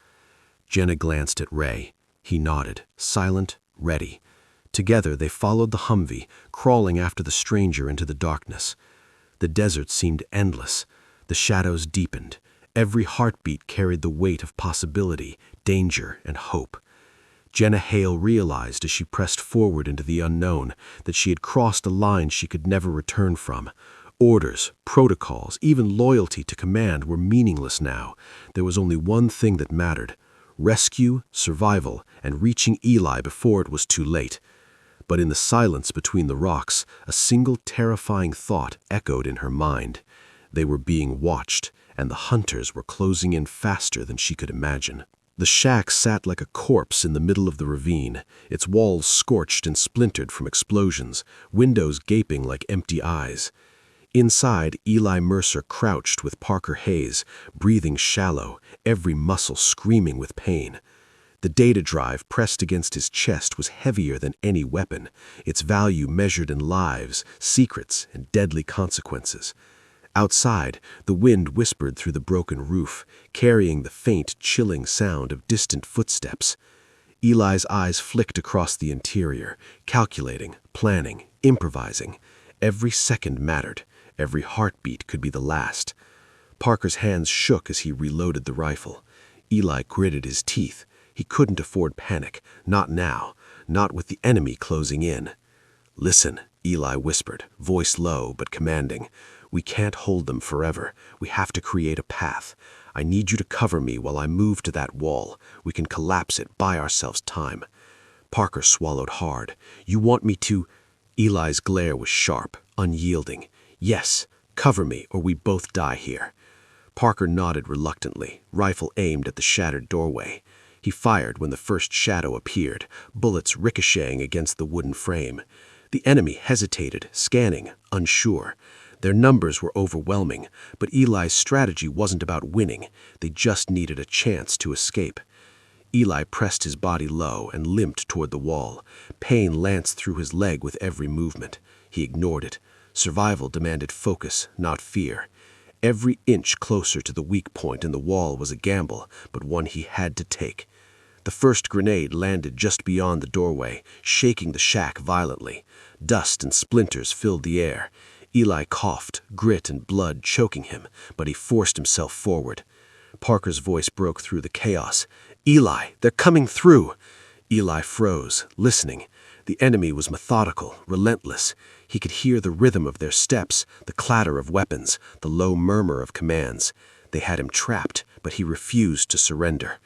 Jenna glanced at Ray. He nodded, silent, ready. Together they followed the Humvee, crawling after the stranger into the darkness. The desert seemed endless. The shadows deepened. Every heartbeat carried the weight of possibility, danger, and hope. Jenna Hale realized as she pressed forward into the unknown that she had crossed a line she could never return from. Orders, protocols, even loyalty to command were meaningless now. There was only one thing that mattered: rescue, survival, and reaching Eli before it was too late. But in the silence between the rocks, a single terrifying thought echoed in her mind. They were being watched, and the hunters were closing in faster than she could imagine. The shack sat like a corpse in the middle of the ravine, its walls scorched and splintered from explosions, windows gaping like empty eyes. Inside, Eli Mercer crouched with Parker Hayes, breathing shallow, every muscle screaming with pain. The data drive pressed against his chest was heavier than any weapon, its value measured in lives, secrets, and deadly consequences. Outside, the wind whispered through the broken roof, carrying the faint, chilling sound of distant footsteps. Eli's eyes flicked across the interior, calculating, planning, improvising. Every second mattered. Every heartbeat could be the last. Parker's hands shook as he reloaded the rifle. Eli gritted his teeth. He couldn't afford panic, not now, not with the enemy closing in. "Listen," Eli whispered, voice low but commanding. "We can't hold them forever. We have to create a path. I need you to cover me while I move to that wall. We can collapse it, buy ourselves time." Parker swallowed hard. "You want me to—" Eli's glare was sharp, unyielding. "Yes, cover me or we both die here." Parker nodded reluctantly, rifle aimed at the shattered doorway. He fired when the first shadow appeared, bullets ricocheting against the wooden frame. The enemy hesitated, scanning, unsure. Their numbers were overwhelming, but Eli's strategy wasn't about winning. They just needed a chance to escape. Eli pressed his body low and limped toward the wall. Pain lanced through his leg with every movement. He ignored it. Survival demanded focus, not fear. Every inch closer to the weak point in the wall was a gamble, but one he had to take. The first grenade landed just beyond the doorway, shaking the shack violently. Dust and splinters filled the air. Eli coughed, grit and blood choking him, but he forced himself forward. Parker's voice broke through the chaos. "Eli, they're coming through!" Eli froze, listening. The enemy was methodical, relentless. He could hear the rhythm of their steps, the clatter of weapons, the low murmur of commands. They had him trapped, but he refused to surrender.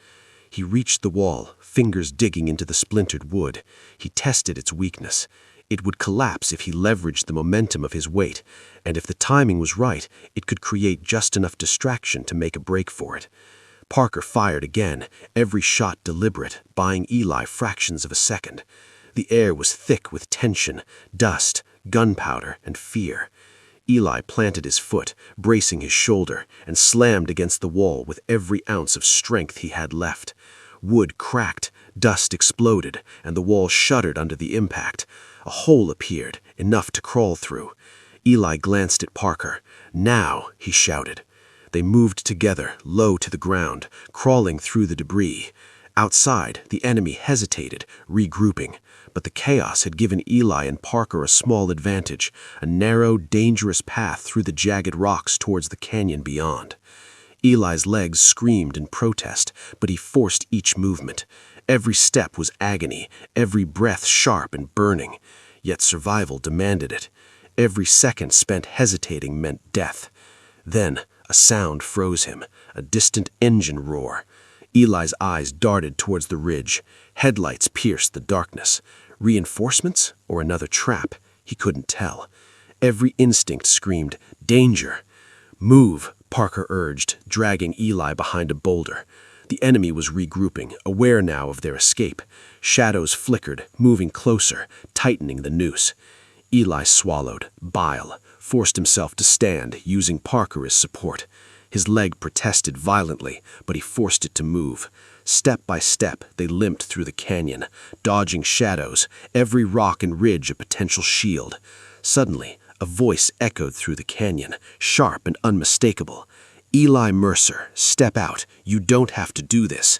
He reached the wall, fingers digging into the splintered wood. He tested its weakness. It would collapse if he leveraged the momentum of his weight, and if the timing was right, it could create just enough distraction to make a break for it. Parker fired again, every shot deliberate, buying Eli fractions of a second. The air was thick with tension, dust, gunpowder, and fear. Eli planted his foot, bracing his shoulder, and slammed against the wall with every ounce of strength he had left. Wood cracked, dust exploded, and the wall shuddered under the impact. A hole appeared, enough to crawl through. Eli glanced at Parker. "Now," he shouted. They moved together, low to the ground, crawling through the debris. Outside, the enemy hesitated, regrouping, but the chaos had given Eli and Parker a small advantage, a narrow, dangerous path through the jagged rocks towards the canyon beyond. Eli's legs screamed in protest, but he forced each movement. Every step was agony, every breath sharp and burning, yet survival demanded it. Every second spent hesitating meant death. Then, a sound froze him, a distant engine roar. Eli's eyes darted towards the ridge. Headlights pierced the darkness. Reinforcements or another trap? He couldn't tell. Every instinct screamed, "Danger!" "Move!" Parker urged, dragging Eli behind a boulder. The enemy was regrouping, aware now of their escape. Shadows flickered, moving closer, tightening the noose. Eli swallowed, bile, forced himself to stand, using Parker as support. His leg protested violently, but he forced it to move. Step by step, they limped through the canyon, dodging shadows, every rock and ridge a potential shield. Suddenly, a voice echoed through the canyon, sharp and unmistakable. "Eli Mercer, step out. You don't have to do this."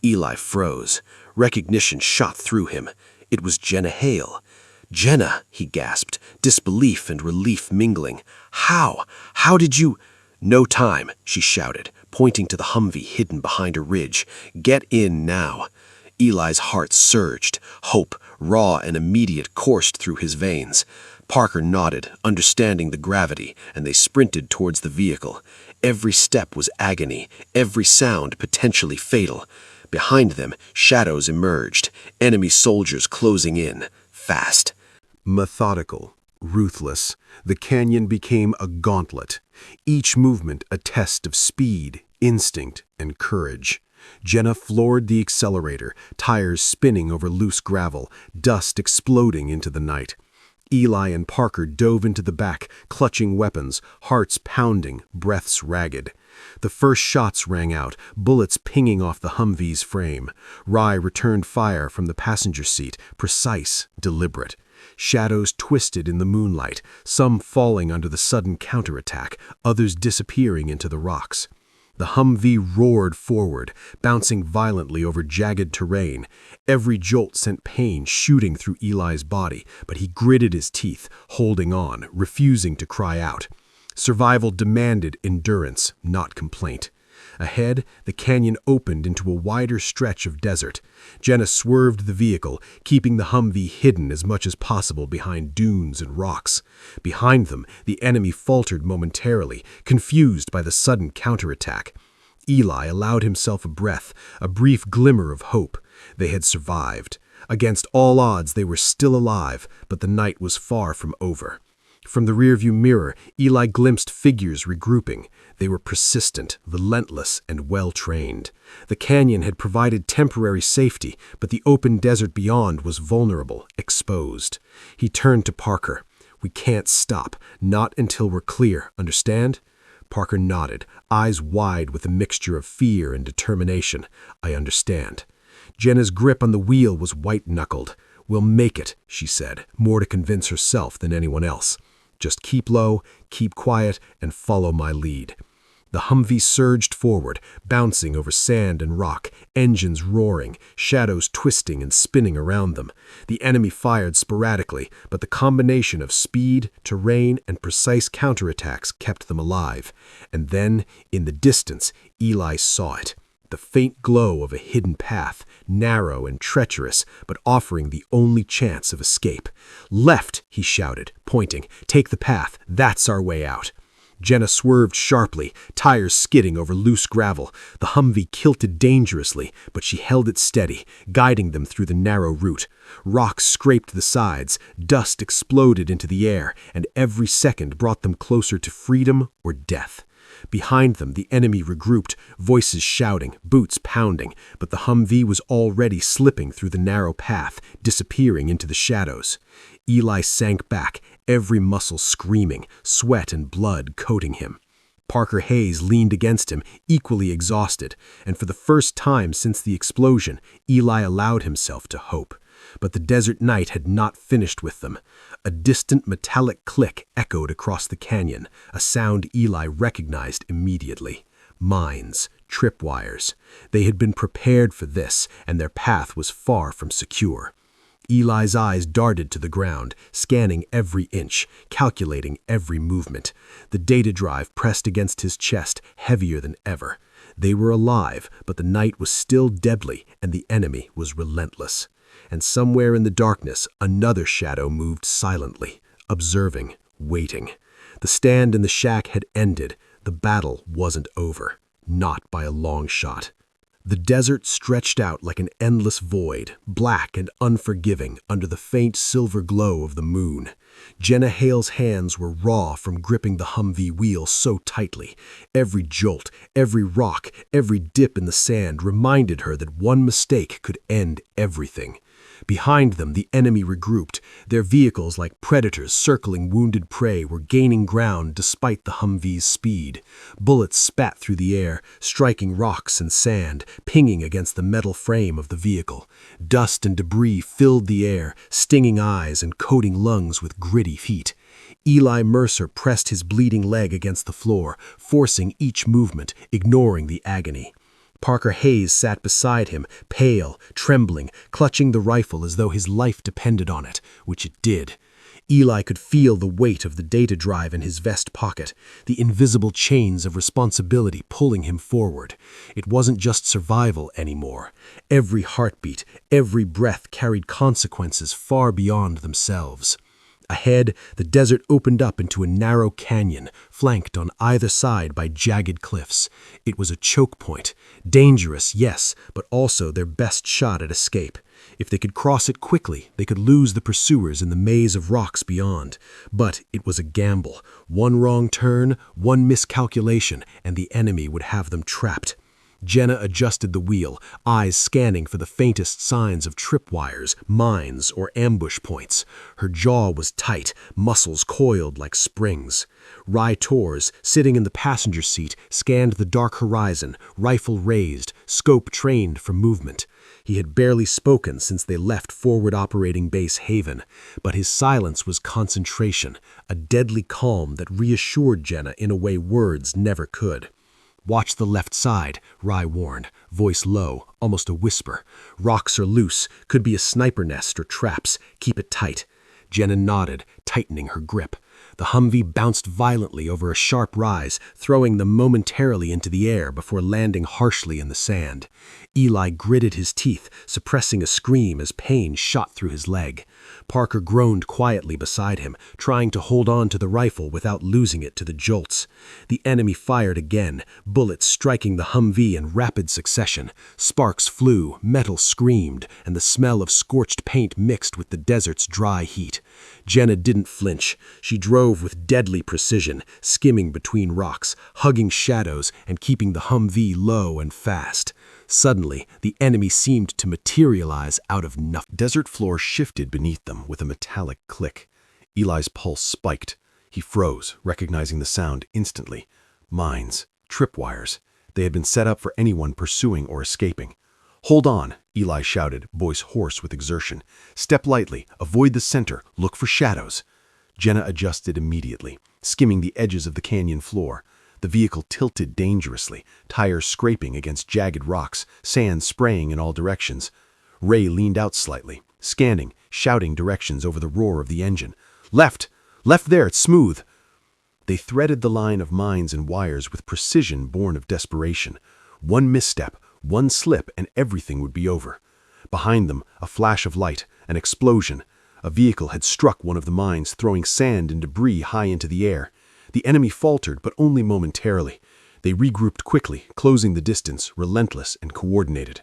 Eli froze. Recognition shot through him. It was Jenna Hale. "Jenna," he gasped, disbelief and relief mingling. "How? How did you—" "No time," she shouted, pointing to the Humvee hidden behind a ridge. "Get in now." Eli's heart surged. Hope, raw and immediate, coursed through his veins. Parker nodded, understanding the gravity, and they sprinted towards the vehicle. Every step was agony, every sound potentially fatal. Behind them, shadows emerged, enemy soldiers closing in, fast. Methodical, ruthless, the canyon became a gauntlet, each movement a test of speed, instinct, and courage. Jenna floored the accelerator, tires spinning over loose gravel, dust exploding into the night. Eli and Parker dove into the back, clutching weapons, hearts pounding, breaths ragged. The first shots rang out, bullets pinging off the Humvee's frame. Rye returned fire from the passenger seat, precise, deliberate. Shadows twisted in the moonlight, some falling under the sudden counterattack, others disappearing into the rocks. The Humvee roared forward, bouncing violently over jagged terrain. Every jolt sent pain shooting through Eli's body, but he gritted his teeth, holding on, refusing to cry out. Survival demanded endurance, not complaint. Ahead, the canyon opened into a wider stretch of desert. Jenna swerved the vehicle, keeping the Humvee hidden as much as possible behind dunes and rocks. Behind them, the enemy faltered momentarily, confused by the sudden counterattack. Eli allowed himself a breath, a brief glimmer of hope. They had survived. Against all odds, they were still alive, but the night was far from over. From the rearview mirror, Eli glimpsed figures regrouping. They were persistent, relentless, and well-trained. The canyon had provided temporary safety, but the open desert beyond was vulnerable, exposed. He turned to Parker. "We can't stop, not until we're clear, understand?" Parker nodded, eyes wide with a mixture of fear and determination. "I understand." Jenna's grip on the wheel was white-knuckled. "We'll make it," she said, more to convince herself than anyone else. "Just keep low, keep quiet, and follow my lead." The Humvee surged forward, bouncing over sand and rock, engines roaring, shadows twisting and spinning around them. The enemy fired sporadically, but the combination of speed, terrain, and precise counterattacks kept them alive. And then, in the distance, Eli saw it. The faint glow of a hidden path, narrow and treacherous, but offering the only chance of escape. "Left!" he shouted, pointing. "Take the path. That's our way out." Jenna swerved sharply, tires skidding over loose gravel. The Humvee kilted dangerously, but she held it steady, guiding them through the narrow route. Rocks scraped the sides, dust exploded into the air, and every second brought them closer to freedom or death. Behind them, the enemy regrouped, voices shouting, boots pounding, but the Humvee was already slipping through the narrow path, disappearing into the shadows. Eli sank back, every muscle screaming, sweat and blood coating him. Parker Hayes leaned against him, equally exhausted, and for the first time since the explosion, Eli allowed himself to hope. But the desert night had not finished with them. A distant metallic click echoed across the canyon, a sound Eli recognized immediately. Mines, tripwires. They had been prepared for this, and their path was far from secure. Eli's eyes darted to the ground, scanning every inch, calculating every movement. The data drive pressed against his chest, heavier than ever. They were alive, but the night was still deadly, and the enemy was relentless. And somewhere in the darkness, another shadow moved silently, observing, waiting. The stand in the shack had ended. The battle wasn't over. Not by a long shot. The desert stretched out like an endless void, black and unforgiving under the faint silver glow of the moon. Jenna Hale's hands were raw from gripping the Humvee wheel so tightly. Every jolt, every rock, every dip in the sand reminded her that one mistake could end everything. Behind them, the enemy regrouped. Their vehicles, like predators circling wounded prey, were gaining ground despite the Humvee's speed. Bullets spat through the air, striking rocks and sand, pinging against the metal frame of the vehicle. Dust and debris filled the air, stinging eyes and coating lungs with gritty heat. Eli Mercer pressed his bleeding leg against the floor, forcing each movement, ignoring the agony. Parker Hayes sat beside him, pale, trembling, clutching the rifle as though his life depended on it, which it did. Eli could feel the weight of the data drive in his vest pocket, the invisible chains of responsibility pulling him forward. It wasn't just survival anymore. Every heartbeat, every breath carried consequences far beyond themselves. Ahead, the desert opened up into a narrow canyon, flanked on either side by jagged cliffs. It was a choke point. Dangerous, yes, but also their best shot at escape. If they could cross it quickly, they could lose the pursuers in the maze of rocks beyond. But it was a gamble. One wrong turn, one miscalculation, and the enemy would have them trapped. Jenna adjusted the wheel, eyes scanning for the faintest signs of tripwires, mines, or ambush points. Her jaw was tight, muscles coiled like springs. Ry Torres, sitting in the passenger seat, scanned the dark horizon, rifle raised, scope trained for movement. He had barely spoken since they left Forward Operating Base Haven, but his silence was concentration, a deadly calm that reassured Jenna in a way words never could. "Watch the left side," Ry warned, voice low, almost a whisper. "Rocks are loose, could be a sniper nest or traps. Keep it tight." Jenna nodded, tightening her grip. The Humvee bounced violently over a sharp rise, throwing them momentarily into the air before landing harshly in the sand. Eli gritted his teeth, suppressing a scream as pain shot through his leg. Parker groaned quietly beside him, trying to hold on to the rifle without losing it to the jolts. The enemy fired again, bullets striking the Humvee in rapid succession. Sparks flew, metal screamed, and the smell of scorched paint mixed with the desert's dry heat. Jenna didn't flinch. She drove with deadly precision, skimming between rocks, hugging shadows, and keeping the Humvee low and fast. Suddenly, the enemy seemed to materialize out of nothing. Desert floor shifted beneath them with a metallic click. Eli's pulse spiked. He froze, recognizing the sound instantly. Mines, tripwires. They had been set up for anyone pursuing or escaping. "Hold on," Eli shouted, voice hoarse with exertion. "Step lightly, avoid the center, look for shadows." Jenna adjusted immediately, skimming the edges of the canyon floor. The vehicle tilted dangerously, tires scraping against jagged rocks, sand spraying in all directions. Ray leaned out slightly, scanning, shouting directions over the roar of the engine. "Left! Left there, it's smooth!" They threaded the line of mines and wires with precision born of desperation. One misstep, one slip, and everything would be over. Behind them, a flash of light, an explosion. A vehicle had struck one of the mines, throwing sand and debris high into the air. The enemy faltered, but only momentarily. They regrouped quickly, closing the distance, relentless and coordinated.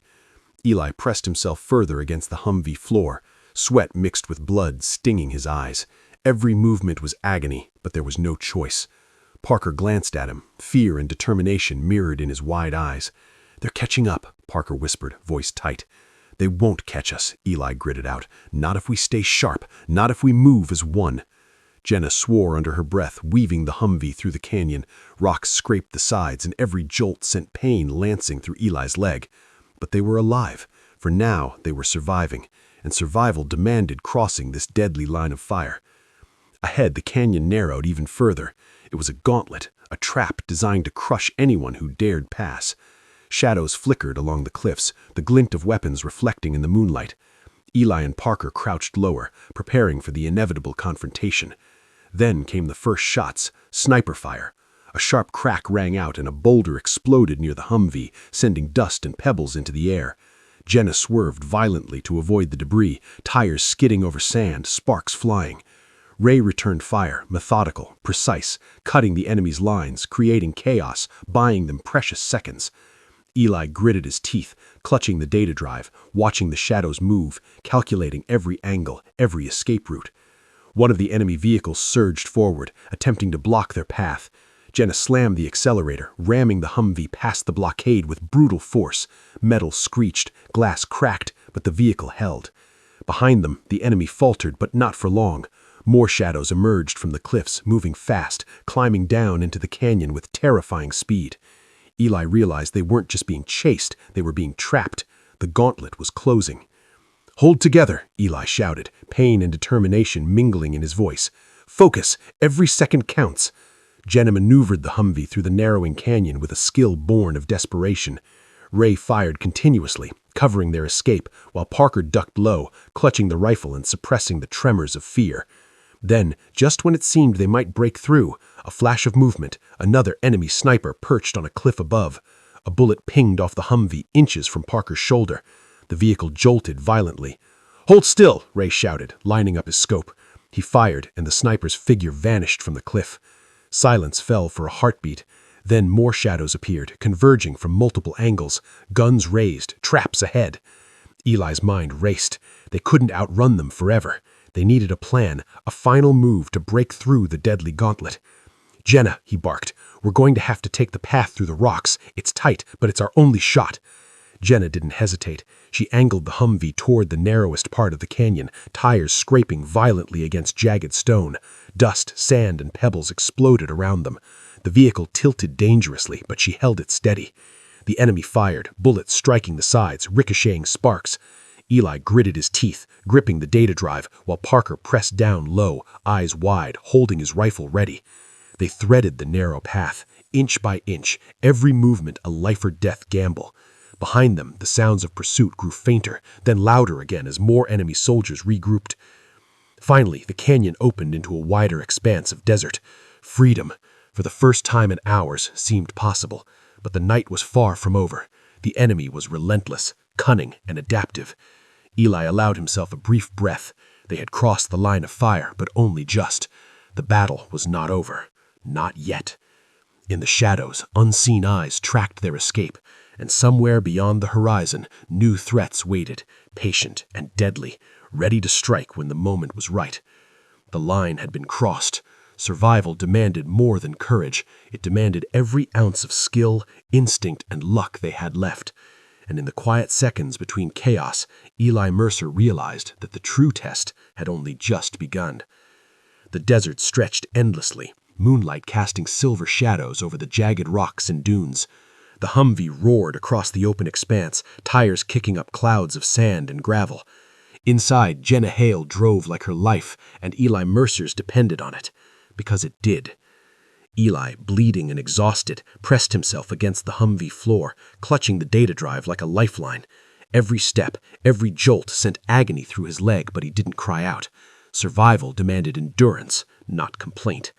Eli pressed himself further against the Humvee floor, sweat mixed with blood stinging his eyes. Every movement was agony, but there was no choice. Parker glanced at him, fear and determination mirrored in his wide eyes. "They're catching up," Parker whispered, voice tight. "They won't catch us," Eli gritted out. "Not if we stay sharp, not if we move as one." Jenna swore under her breath, weaving the Humvee through the canyon. Rocks scraped the sides, and every jolt sent pain lancing through Eli's leg. But they were alive, for now they were surviving, and survival demanded crossing this deadly line of fire. Ahead, the canyon narrowed even further. It was a gauntlet, a trap designed to crush anyone who dared pass. Shadows flickered along the cliffs, the glint of weapons reflecting in the moonlight. Eli and Parker crouched lower, preparing for the inevitable confrontation. Then came the first shots, sniper fire. A sharp crack rang out and a boulder exploded near the Humvee, sending dust and pebbles into the air. Jenna swerved violently to avoid the debris, tires skidding over sand, sparks flying. Ray returned fire, methodical, precise, cutting the enemy's lines, creating chaos, buying them precious seconds. Eli gritted his teeth, clutching the data drive, watching the shadows move, calculating every angle, every escape route. One of the enemy vehicles surged forward, attempting to block their path. Jenna slammed the accelerator, ramming the Humvee past the blockade with brutal force. Metal screeched, glass cracked, but the vehicle held. Behind them, the enemy faltered, but not for long. More shadows emerged from the cliffs, moving fast, climbing down into the canyon with terrifying speed. Eli realized they weren't just being chased, they were being trapped. The gauntlet was closing. "Hold together," Eli shouted, pain and determination mingling in his voice. "Focus, every second counts." Jenna maneuvered the Humvee through the narrowing canyon with a skill born of desperation. Ray fired continuously, covering their escape, while Parker ducked low, clutching the rifle and suppressing the tremors of fear. Then, just when it seemed they might break through, a flash of movement, another enemy sniper perched on a cliff above. A bullet pinged off the Humvee inches from Parker's shoulder. The vehicle jolted violently. "Hold still," Ray shouted, lining up his scope. He fired, and the sniper's figure vanished from the cliff. Silence fell for a heartbeat. Then more shadows appeared, converging from multiple angles, guns raised, traps ahead. Eli's mind raced. They couldn't outrun them forever. They needed a plan, a final move to break through the deadly gauntlet. "Jenna," he barked, "we're going to have to take the path through the rocks. It's tight, but it's our only shot." Jenna didn't hesitate. She angled the Humvee toward the narrowest part of the canyon, tires scraping violently against jagged stone. Dust, sand, and pebbles exploded around them. The vehicle tilted dangerously, but she held it steady. The enemy fired, bullets striking the sides, ricocheting sparks. Eli gritted his teeth, gripping the data drive, while Parker pressed down low, eyes wide, holding his rifle ready. They threaded the narrow path, inch by inch, every movement a life-or-death gamble. Behind them, the sounds of pursuit grew fainter, then louder again as more enemy soldiers regrouped. Finally, the canyon opened into a wider expanse of desert. Freedom, for the first time in hours, seemed possible, but the night was far from over. The enemy was relentless, cunning, and adaptive. Eli allowed himself a brief breath. They had crossed the line of fire, but only just. The battle was not over. Not yet. In the shadows, unseen eyes tracked their escape, and somewhere beyond the horizon, new threats waited, patient and deadly, ready to strike when the moment was right. The line had been crossed. Survival demanded more than courage. It demanded every ounce of skill, instinct, and luck they had left. And in the quiet seconds between chaos, Eli Mercer realized that the true test had only just begun. The desert stretched endlessly, moonlight casting silver shadows over the jagged rocks and dunes. The Humvee roared across the open expanse, tires kicking up clouds of sand and gravel. Inside, Jenna Hale drove like her life, and Eli Mercer's depended on it. Because it did. Eli, bleeding and exhausted, pressed himself against the Humvee floor, clutching the data drive like a lifeline. Every step, every jolt sent agony through his leg, but he didn't cry out. Survival demanded endurance, not complaint.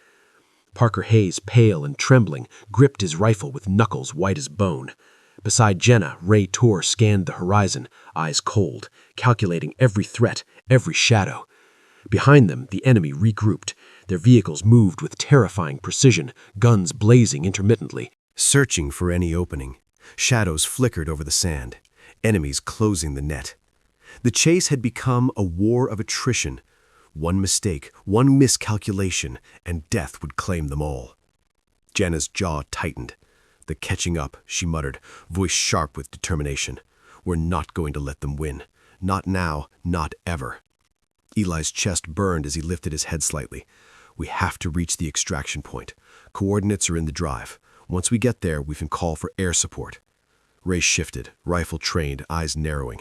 Parker Hayes, pale and trembling, gripped his rifle with knuckles white as bone. Beside Jenna, Ray Torr scanned the horizon, eyes cold, calculating every threat, every shadow. Behind them, the enemy regrouped. Their vehicles moved with terrifying precision, guns blazing intermittently, Searching for any opening. Shadows flickered over the sand, enemies closing the net. The chase had become a war of attrition. One mistake, one miscalculation, and death would claim them all. Jenna's jaw tightened. The catching up, she muttered, voice sharp with determination. We're not going to let them win. Not now, not ever. Eli's chest burned as he lifted his head slightly. We have to reach the extraction point. Coordinates are in the drive. Once we get there, we can call for air support. Ray shifted, rifle trained, eyes narrowing.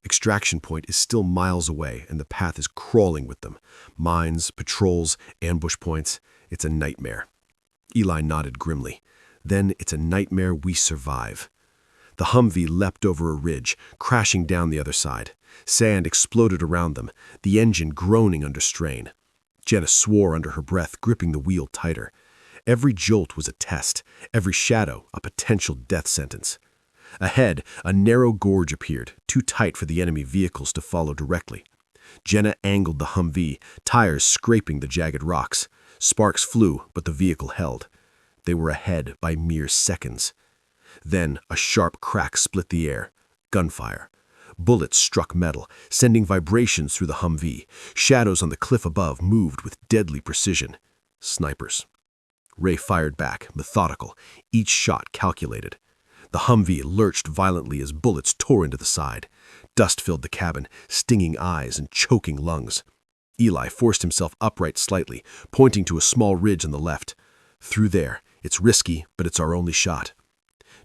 Extraction point is still miles away, and the path is crawling with them. Mines, patrols, ambush points. It's a nightmare. Eli nodded grimly. Then it's a nightmare we survive. The Humvee leapt over a ridge, crashing down the other side. Sand exploded around them, the engine groaning under strain. Jenna swore under her breath, gripping the wheel tighter. Every jolt was a test, every shadow a potential death sentence. Ahead, a narrow gorge appeared, too tight for the enemy vehicles to follow directly. Jenna angled the Humvee, tires scraping the jagged rocks. Sparks flew, but the vehicle held. They were ahead by mere seconds. Then a sharp crack split the air. Gunfire. Bullets struck metal, sending vibrations through the Humvee. Shadows on the cliff above moved with deadly precision. Snipers. Ray fired back, methodical, each shot calculated. The Humvee lurched violently as bullets tore into the side. Dust filled the cabin, stinging eyes and choking lungs. Eli forced himself upright slightly, pointing to a small ridge on the left. Through there. It's risky, but it's our only shot.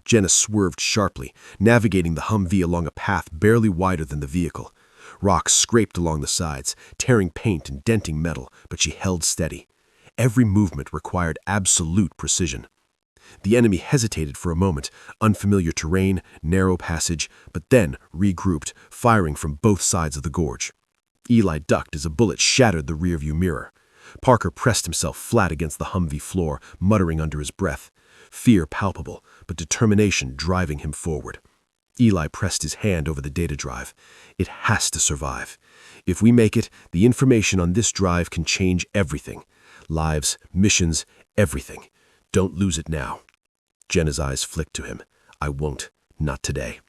Jenna swerved sharply, navigating the Humvee along a path barely wider than the vehicle. Rocks scraped along the sides, tearing paint and denting metal, but she held steady. Every movement required absolute precision. The enemy hesitated for a moment, unfamiliar terrain, narrow passage, but then regrouped, firing from both sides of the gorge. Eli ducked as a bullet shattered the rearview mirror. Parker pressed himself flat against the Humvee floor, muttering under his breath. Fear palpable, but determination driving him forward. Eli pressed his hand over the data drive. It has to survive. If we make it, the information on this drive can change everything. Lives, missions, everything. Don't lose it now. Jenna's eyes flicked to him. I won't. Not today.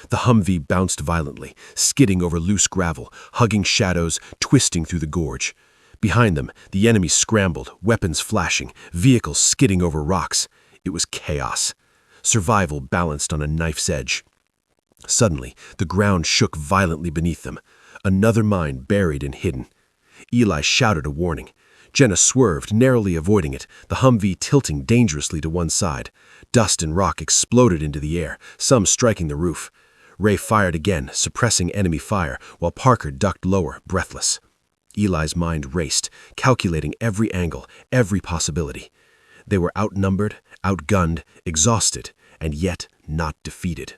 The Humvee bounced violently, skidding over loose gravel, hugging shadows, twisting through the gorge. Behind them, the enemy scrambled, weapons flashing, vehicles skidding over rocks. It was chaos. Survival balanced on a knife's edge. Suddenly, the ground shook violently beneath them. Another mine buried and hidden. Eli shouted a warning. Jenna swerved, narrowly avoiding it, the Humvee tilting dangerously to one side. Dust and rock exploded into the air, some striking the roof. Ray fired again, suppressing enemy fire, while Parker ducked lower, breathless. Eli's mind raced, calculating every angle, every possibility. They were outnumbered, outgunned, exhausted, and yet not defeated.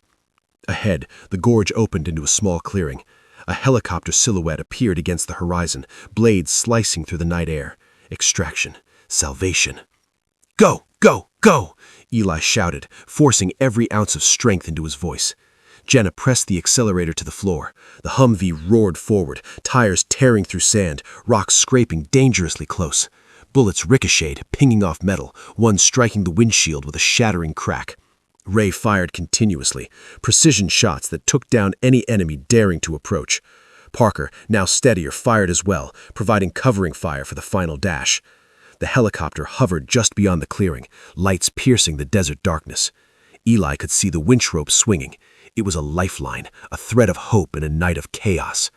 Ahead, the gorge opened into a small clearing. A helicopter silhouette appeared against the horizon, blades slicing through the night air. Extraction. Salvation. Go! Go! Go! Eli shouted, forcing every ounce of strength into his voice. Jenna pressed the accelerator to the floor. The Humvee roared forward, tires tearing through sand, rocks scraping dangerously close. Bullets ricocheted, pinging off metal, one striking the windshield with a shattering crack. Ray fired continuously, precision shots that took down any enemy daring to approach. Parker, now steadier, fired as well, providing covering fire for the final dash. The helicopter hovered just beyond the clearing, lights piercing the desert darkness. Eli could see the winch rope swinging. It was a lifeline, a thread of hope in a night of chaos.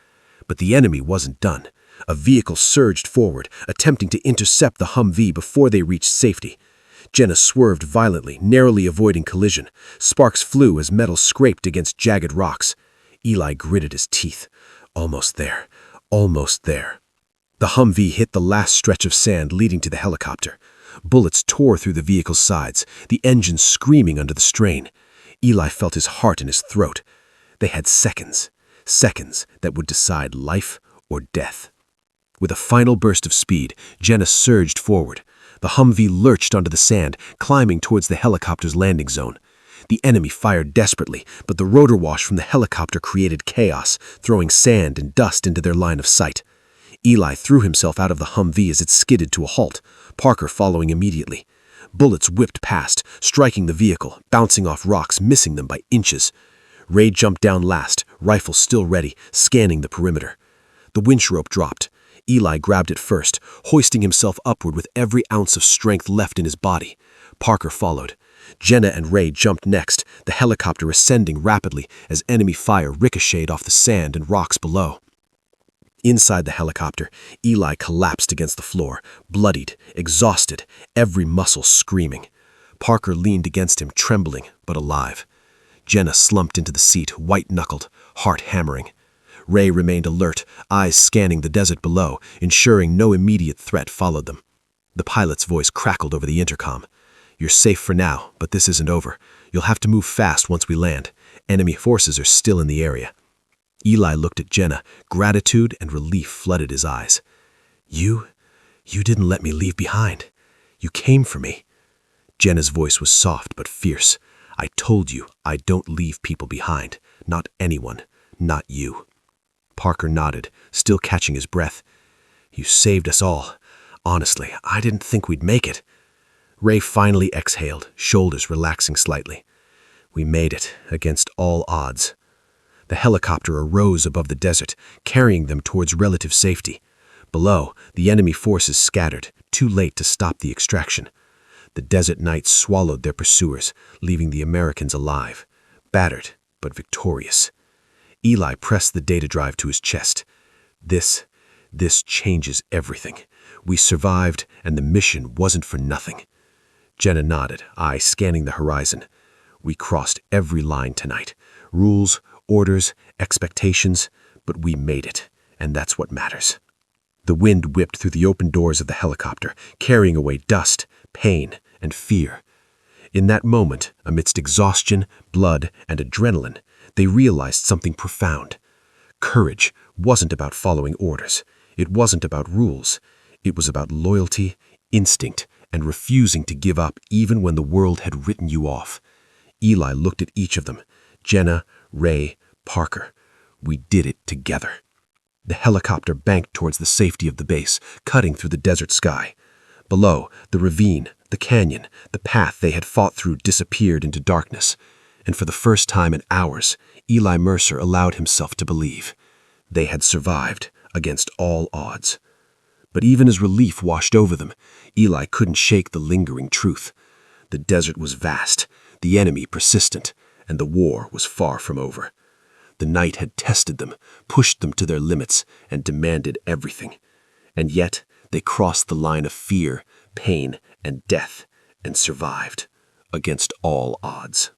But the enemy wasn't done. A vehicle surged forward, attempting to intercept the Humvee before they reached safety. Jenna swerved violently, narrowly avoiding collision. Sparks flew as metal scraped against jagged rocks. Eli gritted his teeth. Almost there. Almost there. The Humvee hit the last stretch of sand leading to the helicopter. Bullets tore through the vehicle's sides, the engine screaming under the strain. Eli felt his heart in his throat. They had seconds. Seconds that would decide life or death. With a final burst of speed, Jenna surged forward. The Humvee lurched onto the sand, climbing towards the helicopter's landing zone. The enemy fired desperately, but the rotor wash from the helicopter created chaos, throwing sand and dust into their line of sight. Eli threw himself out of the Humvee as it skidded to a halt, Parker following immediately. Bullets whipped past, striking the vehicle, bouncing off rocks, missing them by inches. Ray jumped down last, rifle still ready, scanning the perimeter. The winch rope dropped. Eli grabbed it first, hoisting himself upward with every ounce of strength left in his body. Parker followed. Jenna and Ray jumped next, the helicopter ascending rapidly as enemy fire ricocheted off the sand and rocks below. Inside the helicopter, Eli collapsed against the floor, bloodied, exhausted, every muscle screaming. Parker leaned against him, trembling but alive. Jenna slumped into the seat, white-knuckled, heart hammering. Ray remained alert, eyes scanning the desert below, ensuring no immediate threat followed them. The pilot's voice crackled over the intercom. You're safe for now, but this isn't over. You'll have to move fast once we land. Enemy forces are still in the area. Eli looked at Jenna. Gratitude and relief flooded his eyes. You didn't let me leave behind. You came for me. Jenna's voice was soft but fierce. I told you I don't leave people behind. Not anyone. Not you. Parker nodded, still catching his breath. You saved us all. Honestly, I didn't think we'd make it. Ray finally exhaled, shoulders relaxing slightly. We made it, against all odds. The helicopter arose above the desert, carrying them towards relative safety. Below, the enemy forces scattered, too late to stop the extraction. The desert night swallowed their pursuers, leaving the Americans alive, battered but victorious. Eli pressed the data drive to his chest. This changes everything. We survived, and the mission wasn't for nothing. Jenna nodded, eye scanning the horizon. We crossed every line tonight. Rules, orders, expectations, but we made it, and that's what matters. The wind whipped through the open doors of the helicopter, carrying away dust, pain, and fear. In that moment, amidst exhaustion, blood, and adrenaline, they realized something profound. Courage wasn't about following orders. It wasn't about rules. It was about loyalty, instinct, and refusing to give up even when the world had written you off. Eli looked at each of them. Jenna, Ray, Parker. We did it together. The helicopter banked towards the safety of the base, cutting through the desert sky. Below, the ravine, the canyon, the path they had fought through disappeared into darkness. And for the first time in hours, Eli Mercer allowed himself to believe. They had survived against all odds. But even as relief washed over them, Eli couldn't shake the lingering truth. The desert was vast, the enemy persistent, and the war was far from over. The night had tested them, pushed them to their limits, and demanded everything. And yet, they crossed the line of fear, pain, and death, and survived, against all odds.